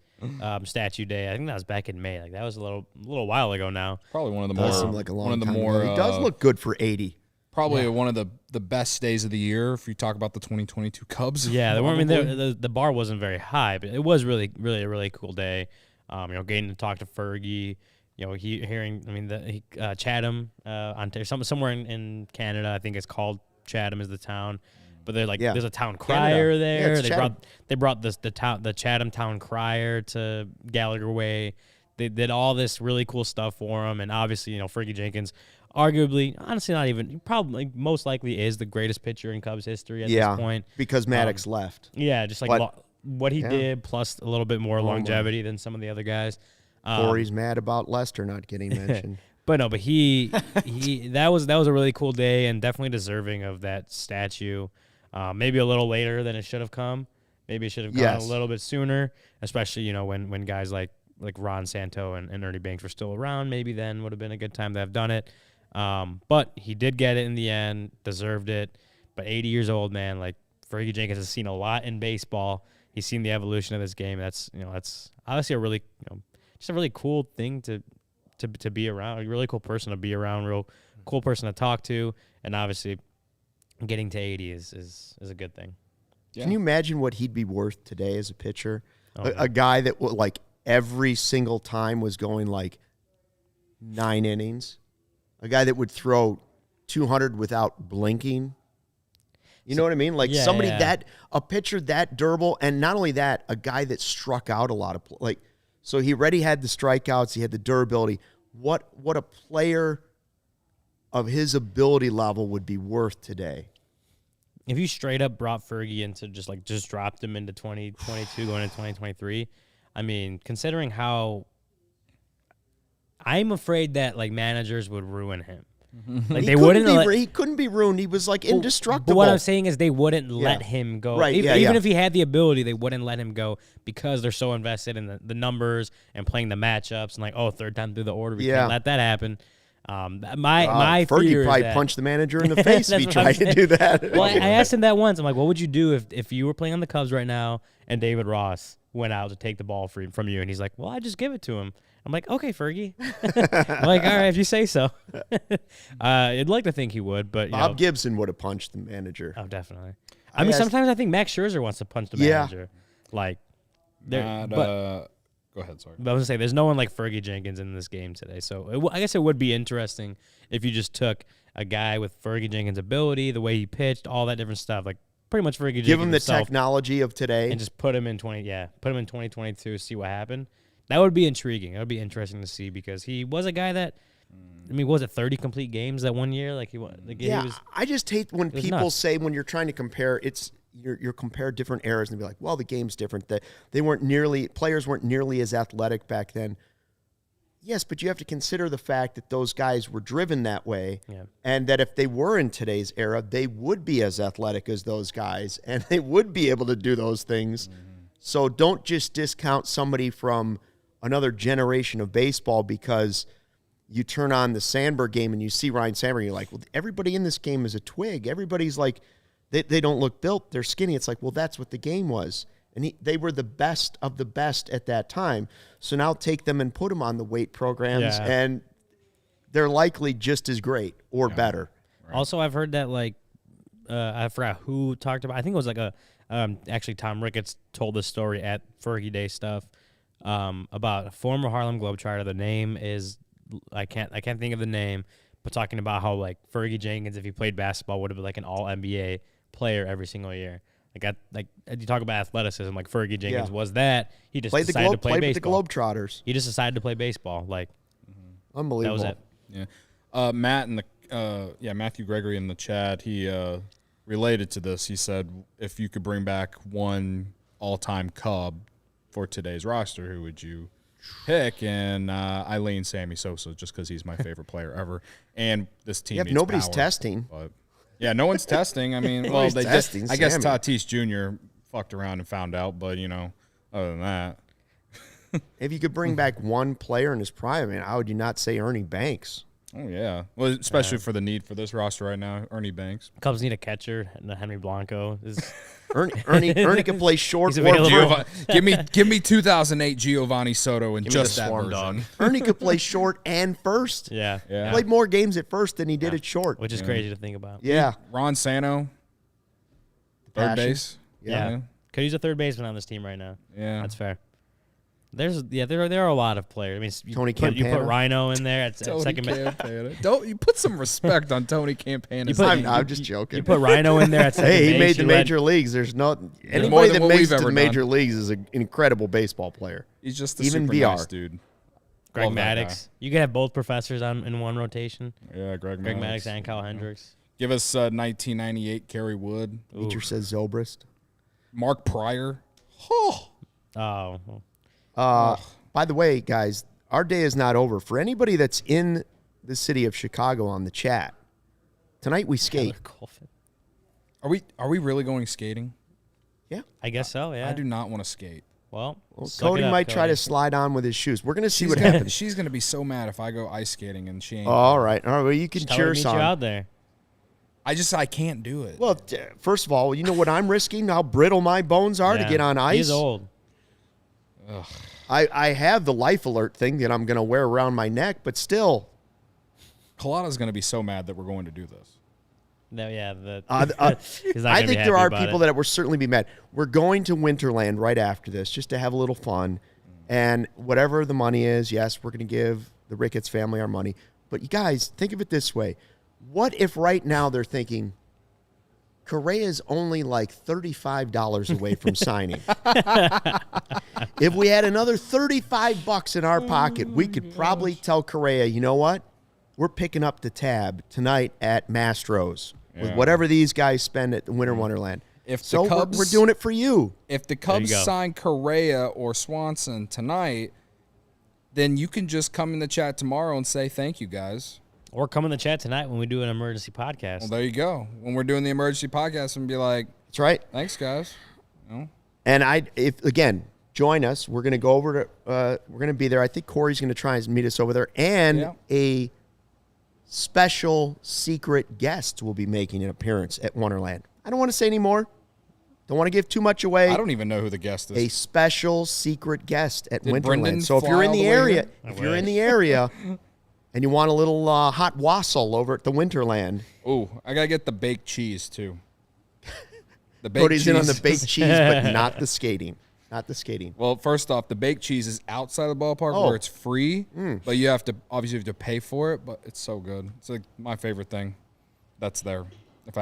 statue day. I think that was back in May. Like that was a little while ago now. Probably one of the Does more seem like a long one of the time more ago. He does look good for 80. Probably one of the best days of the year if you talk about the 2022 Cubs. Yeah, the bar wasn't very high, but it was really, really a really cool day. Getting to talk to Fergie, Chatham, somewhere in Canada. I think it's called Chatham is the town, but they're like there's a town crier there. They brought the Chatham town crier to Gallagher Way. They did all this really cool stuff for him, and obviously Fergie Jenkins. Arguably, honestly, not even, probably most likely is the greatest pitcher in Cubs history at this point. Because Maddox left. Yeah, just like what he did, plus a little bit more longevity than some of the other guys. Corey's mad about Lester not getting mentioned. But he that was a really cool day and definitely deserving of that statue. Maybe a little later than it should have come. Maybe it should have gone a little bit sooner, especially when guys like Ron Santo and Ernie Banks were still around. Maybe then would have been a good time to have done it. But he did get it in the end, deserved it. But 80 years old, man, like Fergie Jenkins has seen a lot in baseball. He's seen the evolution of this game. That's obviously a really just a really cool thing to be around. A really cool person to be around. Real cool person to talk to. And obviously, getting to 80 is a good thing. Yeah. Can you imagine what he'd be worth today as a pitcher? A guy that like every single time was going like 9 innings. A guy that would throw 200 without blinking. You know what I mean? Like a pitcher that durable, and not only that, a guy that struck out a lot of so he already had the strikeouts, he had the durability. What a player of his ability level would be worth today. If you straight up brought Fergie into just dropped him into 2022 going into 2023, I mean, considering how I'm afraid that managers would ruin him. Like they wouldn't. He couldn't be ruined. He was indestructible. But what I'm saying is they wouldn't let him go. Right. Even if he had the ability, they wouldn't let him go because they're so invested in the numbers and playing the matchups and third time through the order. We can't let that happen. My Fergie fear probably is that, punched the manager in the face if he tried to do that. Well, I asked him that once. I'm like, what would you do if you were playing on the Cubs right now and David Ross went out to take the ball from you? And he's like, well, I just give it to him. I'm like, okay, Fergie. I'm like, all right, if you say so. I'd like to think he would, but Bob Gibson would have punched the manager. Oh, definitely. I mean, sometimes I think Max Scherzer wants to punch the manager. Go ahead, sorry. But I was gonna say, there's no one like Fergie Jenkins in this game today. So I guess it would be interesting if you just took a guy with Fergie Jenkins' ability, the way he pitched, all that different stuff, pretty much Fergie Jenkins. Give him the technology of today and just put him in 2022, see what happened. That would be intriguing. That would be interesting to see because he was a guy that I mean, was it 30 complete games that one year? Like he was. I just hate when people nuts. say when you're trying to compare, you're compare different eras and be like, well, the game's different. That players weren't nearly as athletic back then. Yes, but you have to consider the fact that those guys were driven that way, and that if they were in today's era, they would be as athletic as those guys, and they would be able to do those things. So don't just discount somebody from another generation of baseball because you turn on the Sandberg game and you see Ryan Sandberg, and you're like, well, everybody in this game is a twig. Everybody's like, they don't look built. They're skinny. It's like, well, that's what the game was. And they were the best of the best at that time. So now take them and put them on the weight programs, and they're likely just as great or better. Right. Also, I've heard that, like, I forgot who talked about, I think it was like actually Tom Ricketts told this story at Fergie Day stuff about a former Harlem Globetrotter. The name is, I can't think of the name, but talking about how, like, Fergie Jenkins, if he played basketball, would have been like an all-NBA player every single year. Like you talk about athleticism, like Fergie Jenkins was that. He just decided to play baseball. With the Globetrotters. He just decided to play baseball. Like, unbelievable. That was it. Yeah. Matt and Matthew Gregory in the chat, he related to this. He said, if you could bring back one all-time Cub for today's roster, who would you pick? And I lean Sammy Sosa just because he's my favorite player ever. And this team needs nobody's power, testing. But yeah, no one's testing. I mean, well, they just, I guess Tatis Jr. fucked around and found out, but, other than that. If you could bring back one player in his prime, I mean, how would you not say Ernie Banks? Oh, yeah. Well, especially for the need for this roster right now, Ernie Banks. Cubs need a catcher, and Henry Blanco is. Ernie can play short or give me 2008 Giovanni Soto and just that version. Dog. Ernie could play short and first. Yeah. Played more games at first than he did at short. Which is crazy to think about. Yeah. Ron Santo, third base. Yeah. Could use a third baseman on this team right now. Yeah. That's fair. There are a lot of players. I mean, Tony you put Campana. Rhino in there at second base. Don't you put some respect on Tony Campana's name. I'm just joking. You put Rhino in there at second base. Hey, he made the major leagues. There's anybody that makes it to the major leagues is an incredible baseball player. He's just the even super VR. Nice dude. Greg Love that Maddux. You could have both professors in one rotation. Yeah, Greg Maddux and Kyle Hendricks. Give us 1998 Kerry Wood. Teacher says Zobrist. Mark Pryor. By the way, guys, our day is not over. For anybody that's in the city of Chicago on the chat, tonight we skate. Are we really going skating? Yeah. I guess so, yeah. I do not want to skate. Well, Cody might try to slide on with his shoes. We're going to see what happens. She's going to be so mad if I go ice skating and she ain't. All right. Well, you can cheer us you on. out there. I can't do it. Well, first of all, you know what I'm risking? How brittle my bones are to get on ice? He's old. Ugh. I have the life alert thing that I'm going to wear around my neck, but still. Kalana's going to be so mad that we're going to do this. No, yeah. I think there are people that will certainly be mad. We're going to Winterland right after this just to have a little fun. And whatever the money is, yes, we're going to give the Ricketts family our money. But you guys, think of it this way. What if right now they're thinking, Correa's only like $35 away from signing? If we had another $35 in our pocket, we could probably tell Correa, you know what? We're picking up the tab tonight at Mastro's with whatever these guys spend at the Winter Wonderland. We're doing it for you. If the Cubs sign Correa or Swanson tonight, then you can just come in the chat tomorrow and say thank you, guys. Or come in the chat tonight when we do an emergency podcast. Well, there you go. When we're doing the emergency podcast and be like, that's right. Thanks, guys. And if join us. We're going to go over to, we're going to be there. I think Corey's going to try and meet us over there. And a special secret guest will be making an appearance at Wonderland. I don't want to say any more. Don't want to give too much away. I don't even know who the guest is. A special secret guest at Winterland. Brendan So if you're in the area, and you want a little hot wassail over at the Winterland. Ooh, I got to get the baked cheese, too. The baked Cody's cheese. in on the baked cheese, but not the skating. Not the skating. Well, first off, the baked cheese is outside the ballpark where it's free, but you have to pay for it, but it's so good. It's like my favorite thing that's there, if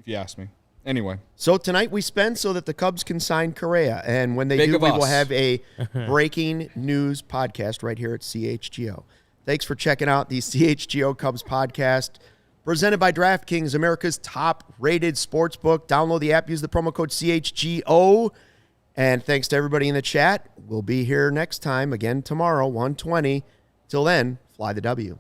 you ask me. Anyway. So tonight we spend so that the Cubs can sign Correa, and when they do, we will have a breaking news podcast right here at CHGO. Thanks for checking out the CHGO Cubs podcast, presented by DraftKings, America's top-rated sportsbook. Download the app, use the promo code CHGO. And thanks to everybody in the chat. We'll be here next time, again tomorrow, 1:20. Till then, fly the W.